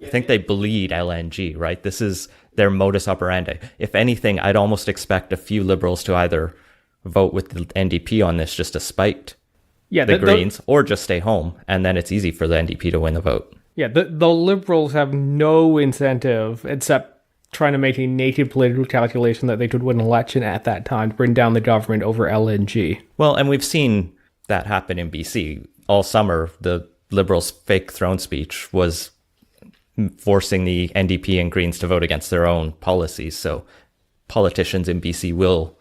I think they bleed LNG, right? This is their modus operandi. If anything, I'd almost expect a few Liberals to either vote with the NDP on this just to spite the Greens, or just stay home, and then it's easy for the NDP to win the vote. Yeah, the Liberals have no incentive except trying to make a native political calculation that they could win an election at that time to bring down the government over LNG. Well, and we've seen that happen in BC. All summer, the Liberals' fake throne speech was forcing the NDP and Greens to vote against their own policies. So politicians in BC will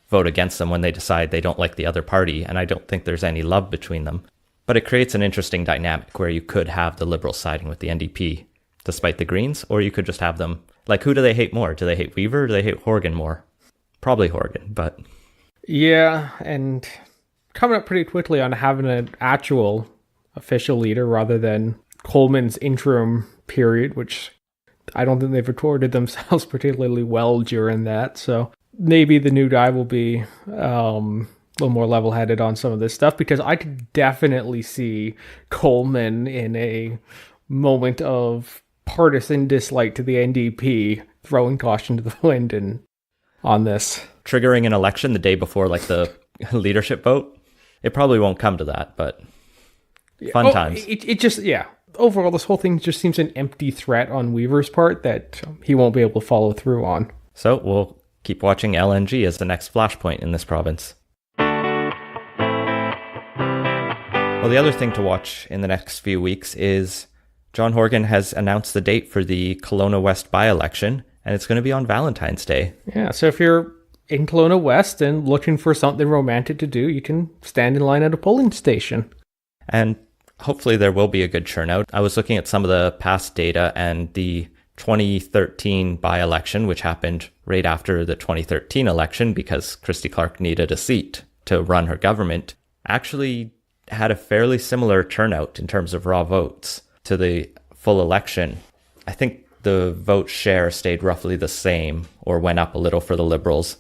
vote against them when they decide they don't like the other party, and I don't think there's any love between them. But it creates an interesting dynamic where you could have the Liberals siding with the NDP despite the Greens, or you could just have them, like, who do they hate more? Do they hate Weaver or do they hate Horgan more? Probably Horgan, but... Yeah, and coming up pretty quickly on having an actual official leader rather than Coleman's interim period, which I don't think they've recorded themselves particularly well during that. So maybe the new guy will be a little more level-headed on some of this stuff, because I could definitely see Coleman in a moment of partisan dislike to the NDP throwing caution to the wind and on this. Triggering an election the day before, like, the leadership vote. It probably won't come to that, but fun times. It just, overall, this whole thing just seems an empty threat on Weaver's part that he won't be able to follow through on. So we'll keep watching LNG as the next flashpoint in this province. Well, the other thing to watch in the next few weeks is John Horgan has announced the date for the Kelowna West by-election, and it's going to be on Valentine's Day. Yeah, so if you're in Kelowna West and looking for something romantic to do, you can stand in line at a polling station. And hopefully there will be a good turnout. I was looking at some of the past data, and the 2013 by-election, which happened right after the 2013 election because Christy Clark needed a seat to run her government, actually had a fairly similar turnout in terms of raw votes to the full election. I think the vote share stayed roughly the same or went up a little for the Liberals.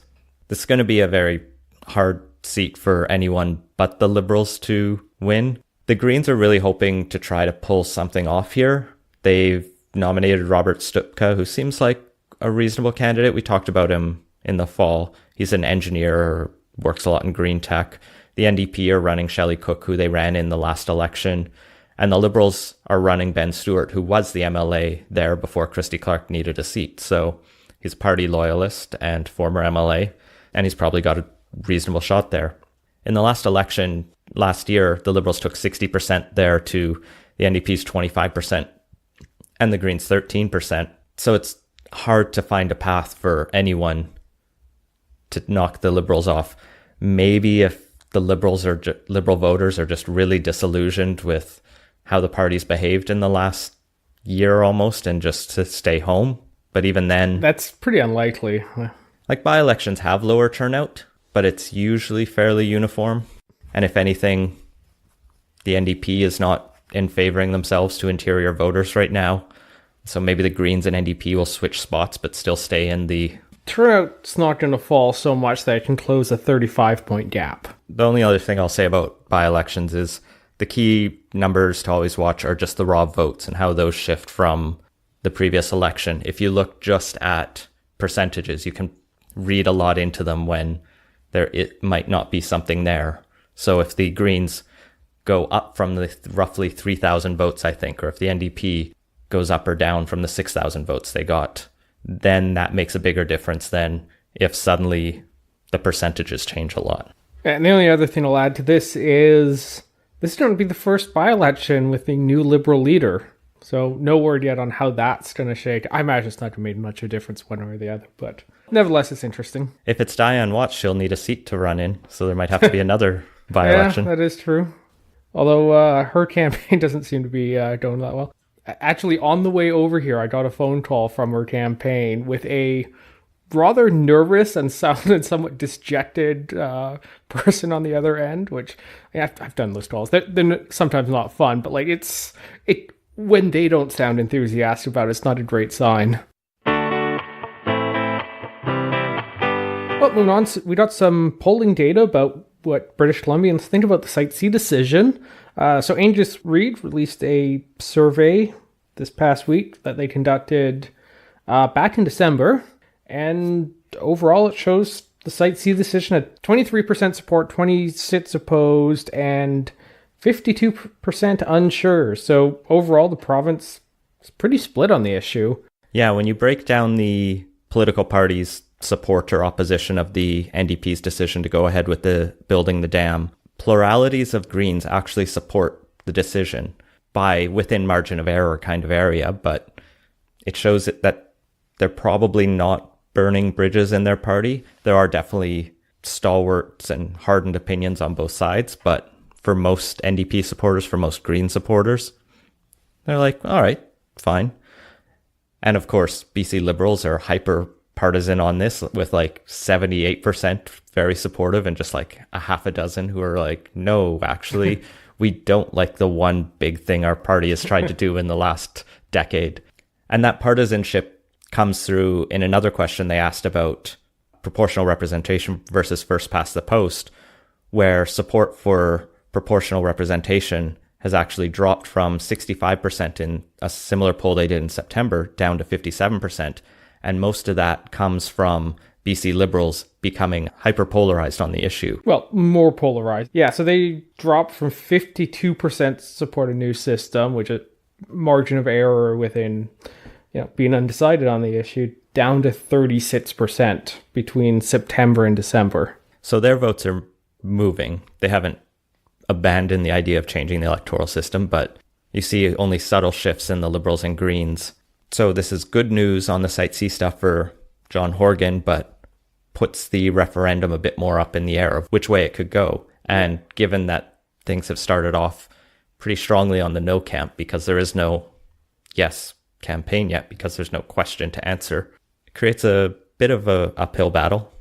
This is going to be a very hard seat for anyone but the Liberals to win. The Greens are really hoping to try to pull something off here. They've nominated Robert Stupka, who seems like a reasonable candidate. We talked about him in the fall. He's an engineer, works a lot in green tech. The NDP are running Shelley Cook, who they ran in the last election. And the Liberals are running Ben Stewart, who was the MLA there before Christy Clark needed a seat. So he's a party loyalist and former MLA, and he's probably got a reasonable shot there. In the last election last year, the Liberals took 60% there to the NDP's 25% and the Greens 13%. So it's hard to find a path for anyone to knock the Liberals off. Maybe if the Liberal voters are just really disillusioned with how the party's behaved in the last year almost and just to stay home. But even then... That's pretty unlikely. Like, by-elections have lower turnout, but it's usually fairly uniform. And if anything, the NDP is not in favoring themselves to interior voters right now. So maybe the Greens and NDP will switch spots but still stay in the... Turnout's not going to fall so much that it can close a 35-point gap. The only other thing I'll say about by-elections is the key numbers to always watch are just the raw votes and how those shift from the previous election. If you look just at percentages, you can read a lot into them when it might not be something there. So if the Greens go up from the roughly 3,000 votes, I think, or if the NDP goes up or down from the 6,000 votes they got, then that makes a bigger difference than if suddenly the percentages change a lot. And the only other thing I'll add to this is going to be the first by-election with a new Liberal leader. So no word yet on how that's going to shake. I imagine it's not going to make much of a difference one way or the other, but nevertheless, it's interesting. If it's Diane Watts, she'll need a seat to run in, so there might have to be another by-election. Yeah, that is true. Although her campaign doesn't seem to be going that well. Actually, on the way over here, I got a phone call from her campaign with a rather nervous and sounded somewhat disjected person on the other end, which I've done those calls. They're sometimes not fun, but like it when they don't sound enthusiastic about it, it's not a great sign. Well, moving on, we got some polling data about what British Columbians think about the Site C decision. So Angus Reid released a survey this past week that they conducted back in December. And overall, it shows the Site C decision at 23% support, 26% opposed, and 52% unsure. So overall, the province is pretty split on the issue. Yeah, when you break down the political parties' support or opposition of the NDP's decision to go ahead with the building the dam, pluralities of Greens actually support the decision by within margin of error kind of area, but it shows that they're probably not burning bridges in their party. There are definitely stalwarts and hardened opinions on both sides, but for most NDP supporters, for most Green supporters, they're like, all right, fine. And of course, BC Liberals are hyper partisan on this, with like 78% very supportive and just like a half a dozen who are like, no, actually, we don't like the one big thing our party has tried to do in the last decade. And that partisanship comes through in another question they asked about proportional representation versus first past the post, where support for proportional representation has actually dropped from 65% in a similar poll they did in September down to 57%. And most of that comes from BC Liberals becoming hyperpolarized on the issue. Well, more polarized. Yeah, so they dropped from 52% support a new system, which is margin of error within being undecided on the issue, down to 36% between September and December. So their votes are moving. They haven't abandoned the idea of changing the electoral system, but you see only subtle shifts in the Liberals and Greens. So this is good news on the Site C stuff for John Horgan, but puts the referendum a bit more up in the air of which way it could go. And given that things have started off pretty strongly on the no camp, because there is no yes campaign yet, because there's no question to answer, it creates a bit of a uphill battle.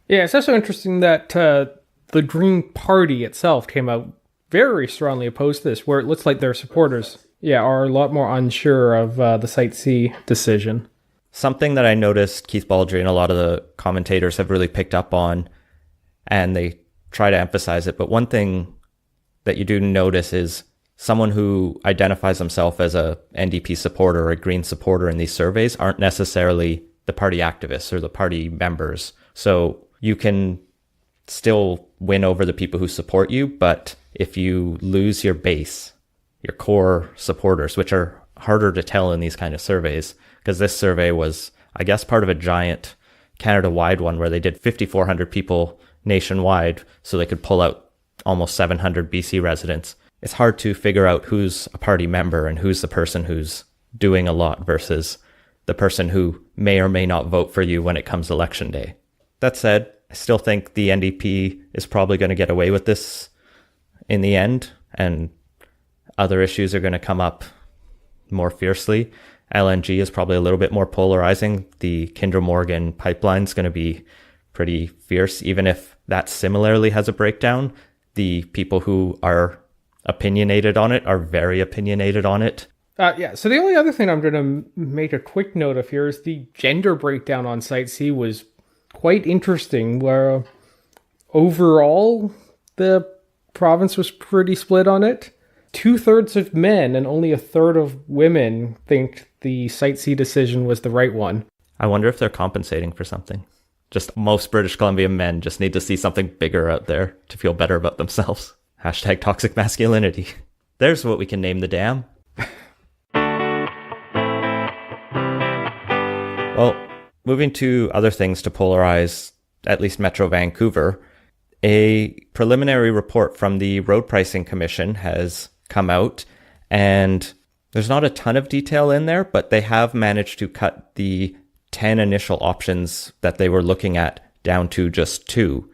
Yeah, it's also interesting that the Green Party itself came out very strongly opposed to this, where it looks like their supporters are a lot more unsure of the Site C decision. Something that I noticed Keith Baldry and a lot of the commentators have really picked up on, and they try to emphasize it, but one thing that you do notice is someone who identifies themselves as a NDP supporter or a Green supporter in these surveys aren't necessarily the party activists or the party members. So you can still win over the people who support you, but if you lose your base, your core supporters, which are harder to tell in these kind of surveys, because this survey was, I guess, part of a giant Canada-wide one where they did 5,400 people nationwide so they could pull out almost 700 BC residents. It's hard to figure out who's a party member and who's the person who's doing a lot versus the person who may or may not vote for you when it comes election day. That said, I still think the NDP is probably going to get away with this in the end, and other issues are going to come up more fiercely. LNG is probably a little bit more polarizing. The Kinder Morgan pipeline is going to be pretty fierce. Even if that similarly has a breakdown, the people who are opinionated on it are very opinionated on it. So the only other thing I'm going to make a quick note of here is the gender breakdown on Site C was quite interesting, where overall the province was pretty split on it. 2/3 of men and only 1/3 of women think the Site C decision was the right one. I wonder if they're compensating for something. Just most British Columbian men just need to see something bigger out there to feel better about themselves. Hashtag toxic masculinity. There's what we can name the dam. Well, moving to other things to polarize at least Metro Vancouver, a preliminary report from the Road Pricing Commission has come out, and there's not a ton of detail in there, but they have managed to cut the 10 initial options that they were looking at down to just 2.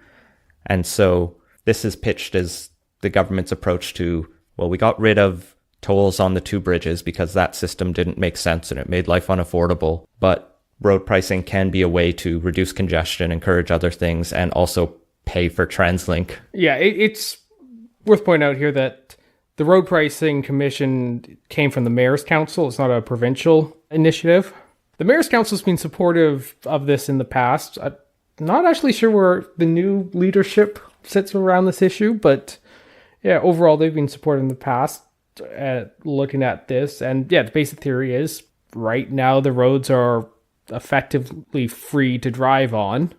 And so this is pitched as the government's approach to, well, we got rid of tolls on the two bridges because that system didn't make sense and it made life unaffordable. But road pricing can be a way to reduce congestion, encourage other things, and also pay for TransLink. Yeah, it's worth pointing out here that the Road Pricing Commission came from the Mayor's Council. It's not a provincial initiative. The Mayor's Council has been supportive of this in the past. I'm not actually sure where the new leadership sits around this issue, but yeah, overall they've been supportive in the past at looking at this. And yeah, the basic theory is right now the roads are effectively free to drive on.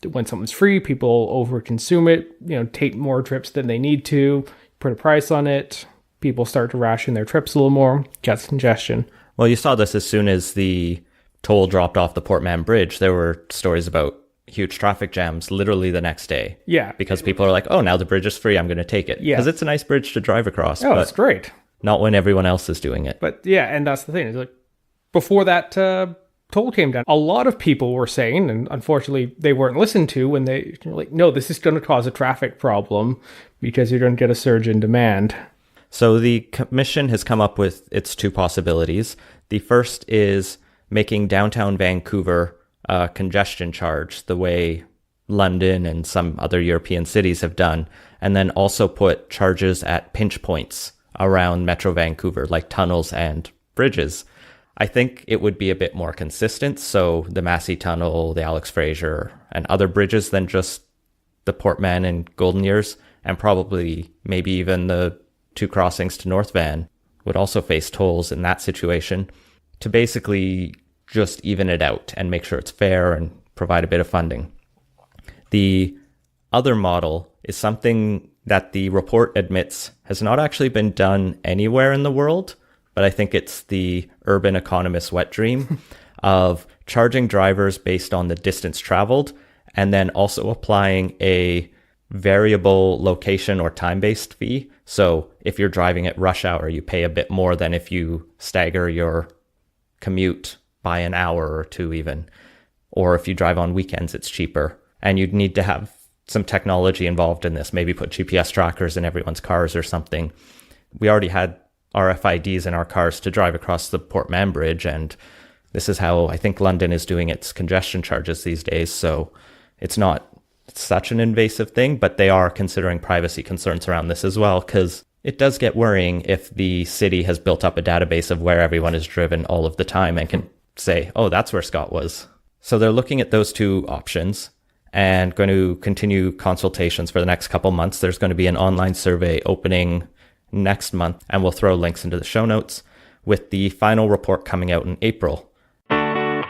When something's free, people overconsume it, take more trips than they need to, put a price on it, people start to ration their trips a little more, gets congestion. Well, you saw this as soon as the toll dropped off the Port Mann Bridge. There were stories about huge traffic jams literally the next day. Yeah. Because people are like, oh, now the bridge is free, I'm going to take it. Yeah. Because it's a nice bridge to drive across. Oh, it's great. Not when everyone else is doing it. But yeah, and that's the thing. It's like, before that toll came down, a lot of people were saying, and unfortunately they weren't listened to when they were like, no, this is going to cause a traffic problem because you're going to get a surge in demand. So the commission has come up with its two possibilities. The first is making downtown Vancouver a congestion charge, the way London and some other European cities have done, and then also put charges at pinch points around Metro Vancouver, like tunnels and bridges. I think it would be a bit more consistent, so the Massey Tunnel, the Alex Fraser, and other bridges than just the Port Mann and Golden Years, and probably maybe even the two crossings to North Van would also face tolls in that situation, to basically just even it out and make sure it's fair and provide a bit of funding. The other model is something that the report admits has not actually been done anywhere in the world, but I think it's the urban economist's wet dream of charging drivers based on the distance traveled, and then also applying a variable location or time-based fee. So if you're driving at rush hour, you pay a bit more than if you stagger your commute by an hour or two even. Or if you drive on weekends, it's cheaper. And you'd need to have some technology involved in this, maybe put GPS trackers in everyone's cars or something. We already had RFIDs in our cars to drive across the Port Mann Bridge, and this is how I think London is doing its congestion charges these days. So it's not such an invasive thing, but they are considering privacy concerns around this as well, because it does get worrying if the city has built up a database of where everyone is driven all of the time and can say, oh, that's where Scott was. So they're looking at those two options and going to continue consultations for the next couple months. There's going to be an online survey opening next month, and we'll throw links into the show notes, with the final report coming out in April. Well,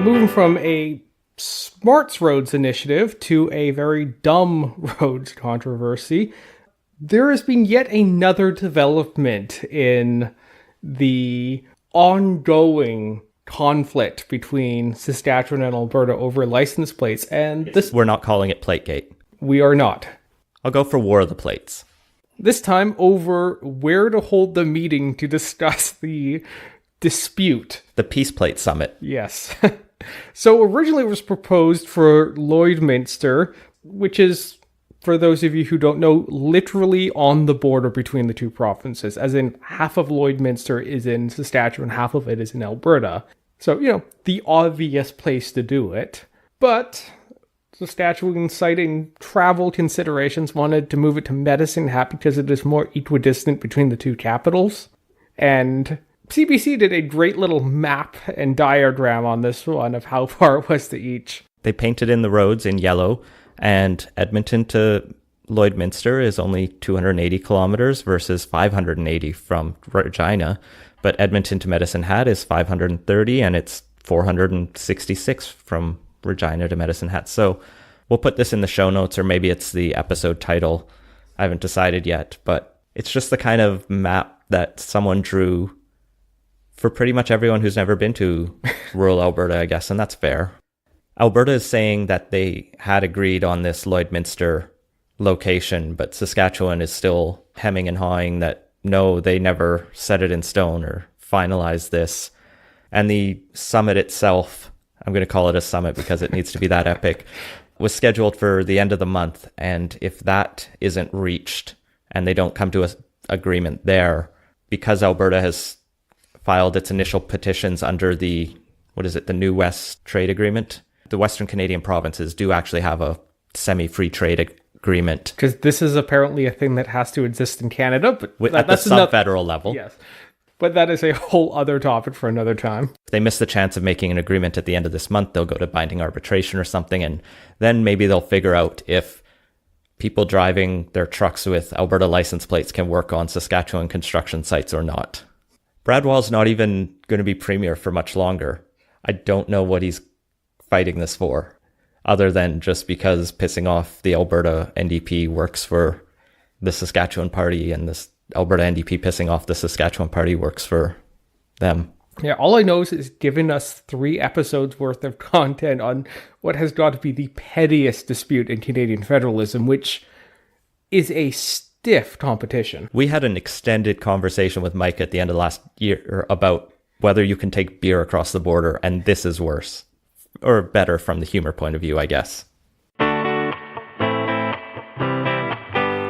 moving from a smarts roads initiative to a very dumb roads controversy, there has been yet another development in the ongoing conflict between Saskatchewan and Alberta over license plates, and this We're not calling it Plategate. we are not. I'll go for War of the Plates. This time over where to hold the meeting to discuss the dispute. The Peace Plate Summit. Yes. So originally it was proposed for Lloydminster, which is, for those of you who don't know, literally on the border between the two provinces, as in half of Lloydminster is in Saskatchewan, half of it is in Alberta. So, the obvious place to do it. But Saskatchewan, citing travel considerations, wanted to move it to Medicine Hat because it is more equidistant between the two capitals. And CBC did a great little map and diagram on this one of how far it was to each. They painted in the roads in yellow, and Edmonton to Lloydminster is only 280 kilometers versus 580 from Regina. But Edmonton to Medicine Hat is 530, and it's 466 from Regina to Medicine Hat. So we'll put this in the show notes, or maybe it's the episode title. I haven't decided yet, but it's just the kind of map that someone drew for pretty much everyone who's never been to rural Alberta, I guess, and that's fair. Alberta is saying that they had agreed on this Lloydminster location, but Saskatchewan is still hemming and hawing that no, they never set it in stone or finalized this. And the summit itself, I'm going to call it a summit because it needs to be that epic, was scheduled for the end of the month. And if that isn't reached and they don't come to an agreement there, because Alberta has filed its initial petitions under the New West Trade Agreement, the Western Canadian provinces do actually have a semi-free trade agreement. Because this is apparently a thing that has to exist in Canada, but At the sub-federal level. Yes. But that is a whole other topic for another time. If they miss the chance of making an agreement at the end of this month, they'll go to binding arbitration or something, and then maybe they'll figure out if people driving their trucks with Alberta license plates can work on Saskatchewan construction sites or not. Brad Wall's not even going to be premier for much longer. I don't know what he's fighting this for, other than just because pissing off the Alberta NDP works for the Saskatchewan Party, and this Alberta NDP pissing off the Saskatchewan Party works for them. Yeah, all I know is it's given us 3 episodes worth of content on what has got to be the pettiest dispute in Canadian federalism, which is a stiff competition. We had an extended conversation with Mike at the end of last year about whether you can take beer across the border, and this is worse. Or better from the humor point of view, I guess.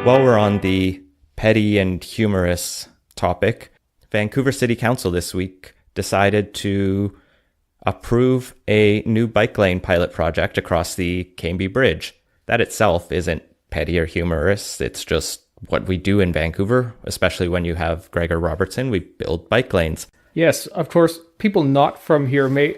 While we're on the petty and humorous topic, Vancouver City Council this week decided to approve a new bike lane pilot project across the Cambie Bridge. That itself isn't petty or humorous. It's just what we do in Vancouver, especially when you have Gregor Robertson. We build bike lanes. Yes, of course, people not from here may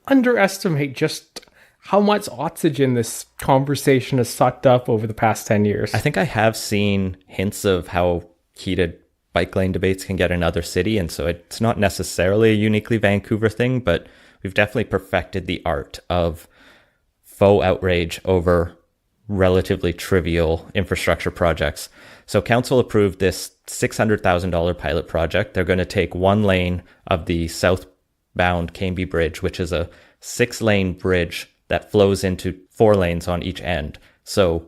underestimate just how much oxygen this conversation has sucked up over the past 10 years. I think I have seen hints of how heated bike lane debates can get in other cities, and so it's not necessarily a uniquely Vancouver thing, but we've definitely perfected the art of faux outrage over relatively trivial infrastructure projects. So council approved this $600,000 pilot project. They're going to take one lane of the southbound Cambie Bridge, which is a 6-lane bridge that flows into 4 lanes on each end. So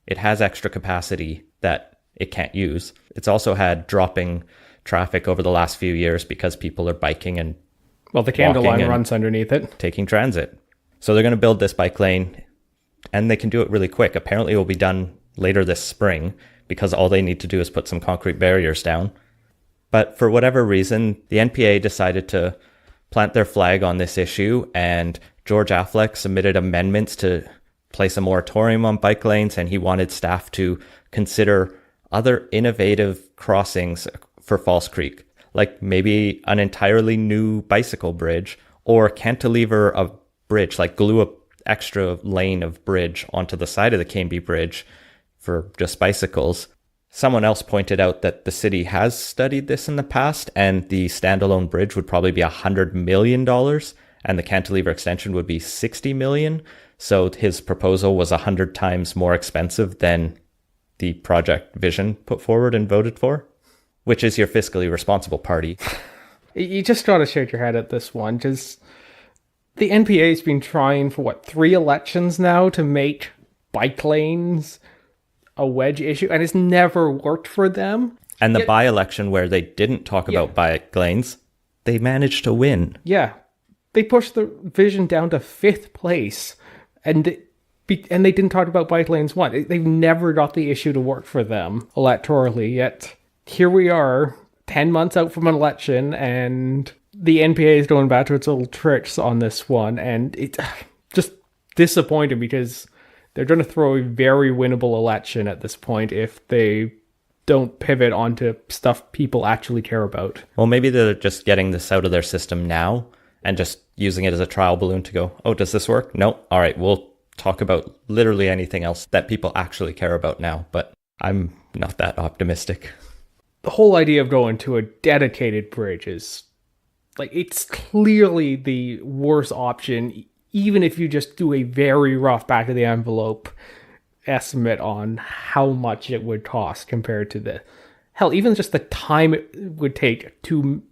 it has extra capacity that it can't use. It's also had dropping traffic over the last few years because people are biking and the Canada line runs underneath it. Taking transit. So they're going to build this bike lane, and they can do it really quick. Apparently it will be done later this spring because all they need to do is put some concrete barriers down. But for whatever reason, the NPA decided to plant their flag on this issue, and George Affleck submitted amendments to place a moratorium on bike lanes, and he wanted staff to consider other innovative crossings for False Creek, like maybe an entirely new bicycle bridge or cantilever a bridge, like glue a extra lane of bridge onto the side of the Cambie Bridge for just bicycles. Someone else pointed out that the city has studied this in the past, and the standalone bridge would probably be $100 million, and the cantilever extension would be $60 million. So his proposal was 100 times more expensive than the project Vision put forward and voted for, which is your fiscally responsible party. You just got to shake your head at this one. Just the NPA has been trying for 3 elections now to make bike lanes a wedge issue, and it's never worked for them. And the by-election where they didn't talk about bike lanes, they managed to win. Yeah. They pushed the Vision down to 5th place, and they didn't talk about bike lanes once. They've never got the issue to work for them electorally, yet here we are, 10 months out from an election, and the NPA is going back to its old tricks on this one, and it's just disappointing because they're going to throw a very winnable election at this point if they don't pivot onto stuff people actually care about. Well, maybe they're just getting this out of their system now and just using it as a trial balloon to go, oh, does this work? No. All right, we'll talk about literally anything else that people actually care about now, but I'm not that optimistic. The whole idea of going to a dedicated bridge is, it's clearly the worst option, even if you just do a very rough back of the envelope estimate on how much it would cost compared to even just the time it would take to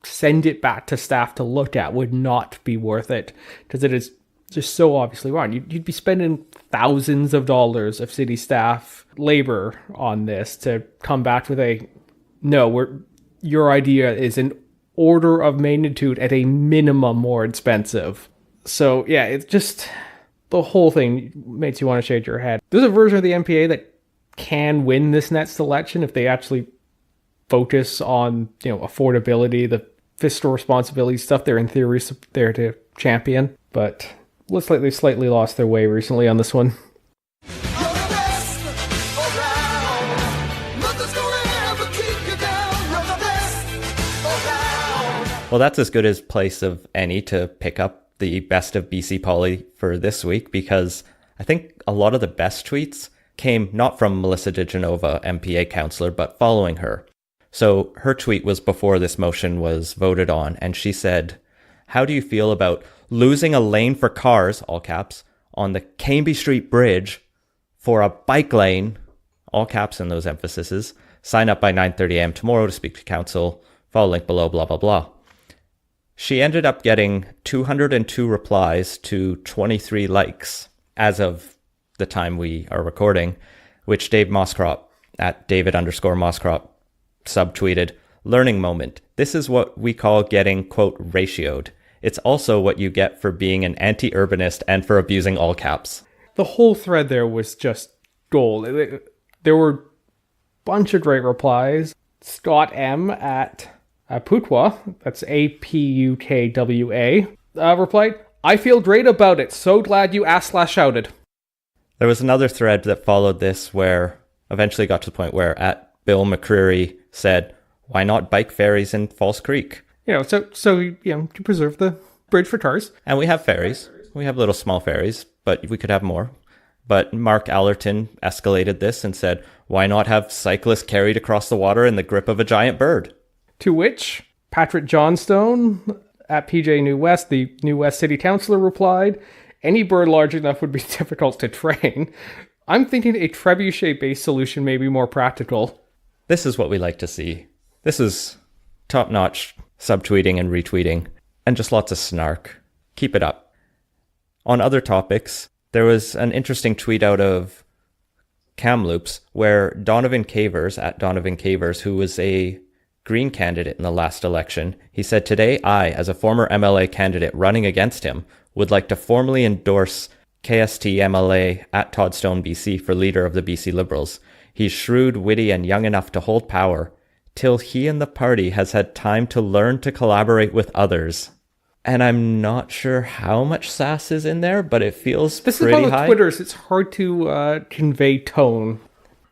send it back to staff to look at would not be worth it, because it is just so obviously wrong. You'd be spending thousands of dollars of city staff labor on this to come back with your idea is an order of magnitude at a minimum more expensive. So, yeah, it's just the whole thing makes you want to shake your head. There's a version of the MPA that can win this next election if they actually focus on, affordability, the fiscal responsibility stuff they're in theory there to champion. But looks like they've slightly lost their way recently on this one. Well, that's as good a place of any to pick up the best of BC Poly for this week, because I think a lot of the best tweets came not from Melissa DeGenova, MPA councillor, but following her. So her tweet was before this motion was voted on, and she said, "How do you feel about losing a lane for cars, all caps, on the Cambie Street Bridge for a bike lane," all caps in those emphases. "Sign up by 9:30 a.m. tomorrow to speak to council. Follow link below, blah, blah, blah." She ended up getting 202 replies to 23 likes as of the time we are recording, which Dave Mosscrop at David_Mosscrop subtweeted, "Learning moment. This is what we call getting, quote, ratioed. It's also what you get for being an anti-urbanist and for abusing all caps." The whole thread there was just gold. There were a bunch of great replies. Scott M. at Putwa, that's APUKWA, replied, "I feel great about it. So glad you asked/shouted." There was another thread that followed this where eventually got to the point where at Bill McCreary said, "Why not bike ferries in False Creek?" So to preserve the bridge for cars. And we have ferries. We have little small ferries, but we could have more. But Mark Allerton escalated this and said, "Why not have cyclists carried across the water in the grip of a giant bird?" To which Patrick Johnstone at PJ New West, the New West City Councillor, replied, "Any bird large enough would be difficult to train. I'm thinking a trebuchet-based solution may be more practical." This is what we like to see. This is top-notch subtweeting and retweeting, and just lots of snark. Keep it up. On other topics, there was an interesting tweet out of Kamloops where Donovan Cavers, at Donovan Cavers, who was a Green candidate in the last election, he said, "Today I, as a former MLA candidate running against him, would like to formally endorse KST MLA at Toddstone BC for leader of the BC Liberals. He's shrewd, witty, and young enough to hold power, till he and the party has had time to learn to collaborate with others." And I'm not sure how much sass is in there, but it feels this pretty high. This is about Twitters. It's hard to convey tone.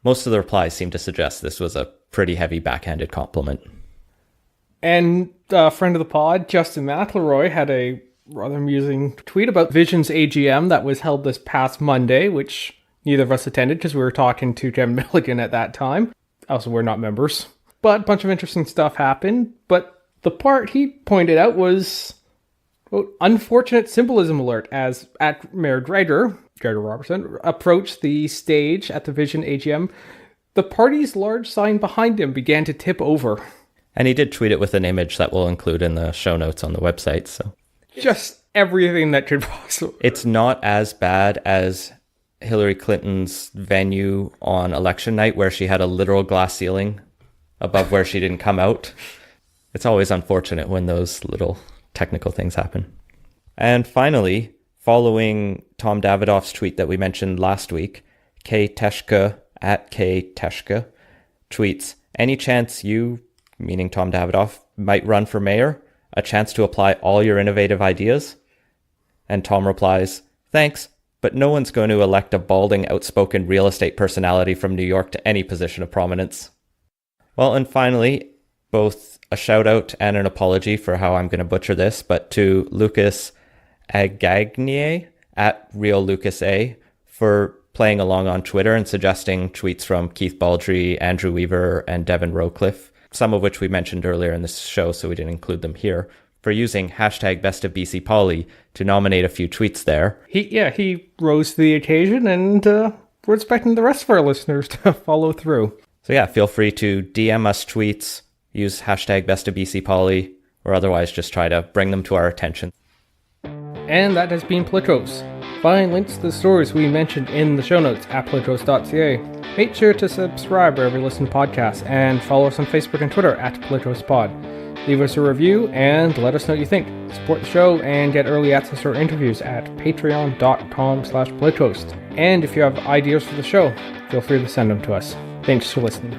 Most of the replies seem to suggest this was a pretty heavy backhanded compliment. And a friend of the pod, Justin McElroy, had a rather amusing tweet about Vision's AGM that was held this past Monday, which neither of us attended because we were talking to Kevin Milligan at that time. Also, we're not members. But a bunch of interesting stuff happened. But the part he pointed out was, quote, "unfortunate symbolism alert," as at Mayor Gregor Robertson, approached the stage at the Vision AGM. The party's large sign behind him began to tip over. And he did tweet it with an image that we'll include in the show notes on the website. So just everything that could possibly. It's not as bad as Hillary Clinton's venue on election night where she had a literal glass ceiling above where she didn't come out. It's always unfortunate when those little technical things happen. And finally, following Tom Davidoff's tweet that we mentioned last week, K Teshka at K Teshka tweets, "Any chance you," meaning Tom Davidoff, "might run for mayor? A chance to apply all your innovative ideas?" And Tom replies, "Thanks, but no one's going to elect a balding, outspoken real estate personality from New York to any position of prominence." Well, and finally, both a shout out and an apology for how I'm going to butcher this, but to Lucas Agagnier at Real Lucas A for playing along on Twitter and suggesting tweets from Keith Baldry, Andrew Weaver, and Devin Rowcliffe, some of which we mentioned earlier in this show, so we didn't include them here, for using hashtag BestOfBCPoly to nominate a few tweets there. He rose to the occasion, and we're expecting the rest of our listeners to follow through. So yeah, feel free to DM us tweets, use hashtag BestOfBCPoly, or otherwise just try to bring them to our attention. And that has been Politos. Find links to the stories we mentioned in the show notes at politos.ca. Make sure to subscribe wherever you listen to podcasts, and follow us on Facebook and Twitter at PolitosPod. Leave us a review and let us know what you think. Support the show and get early access to our interviews at patreon.com/blogpost. And if you have ideas for the show, feel free to send them to us. Thanks for listening.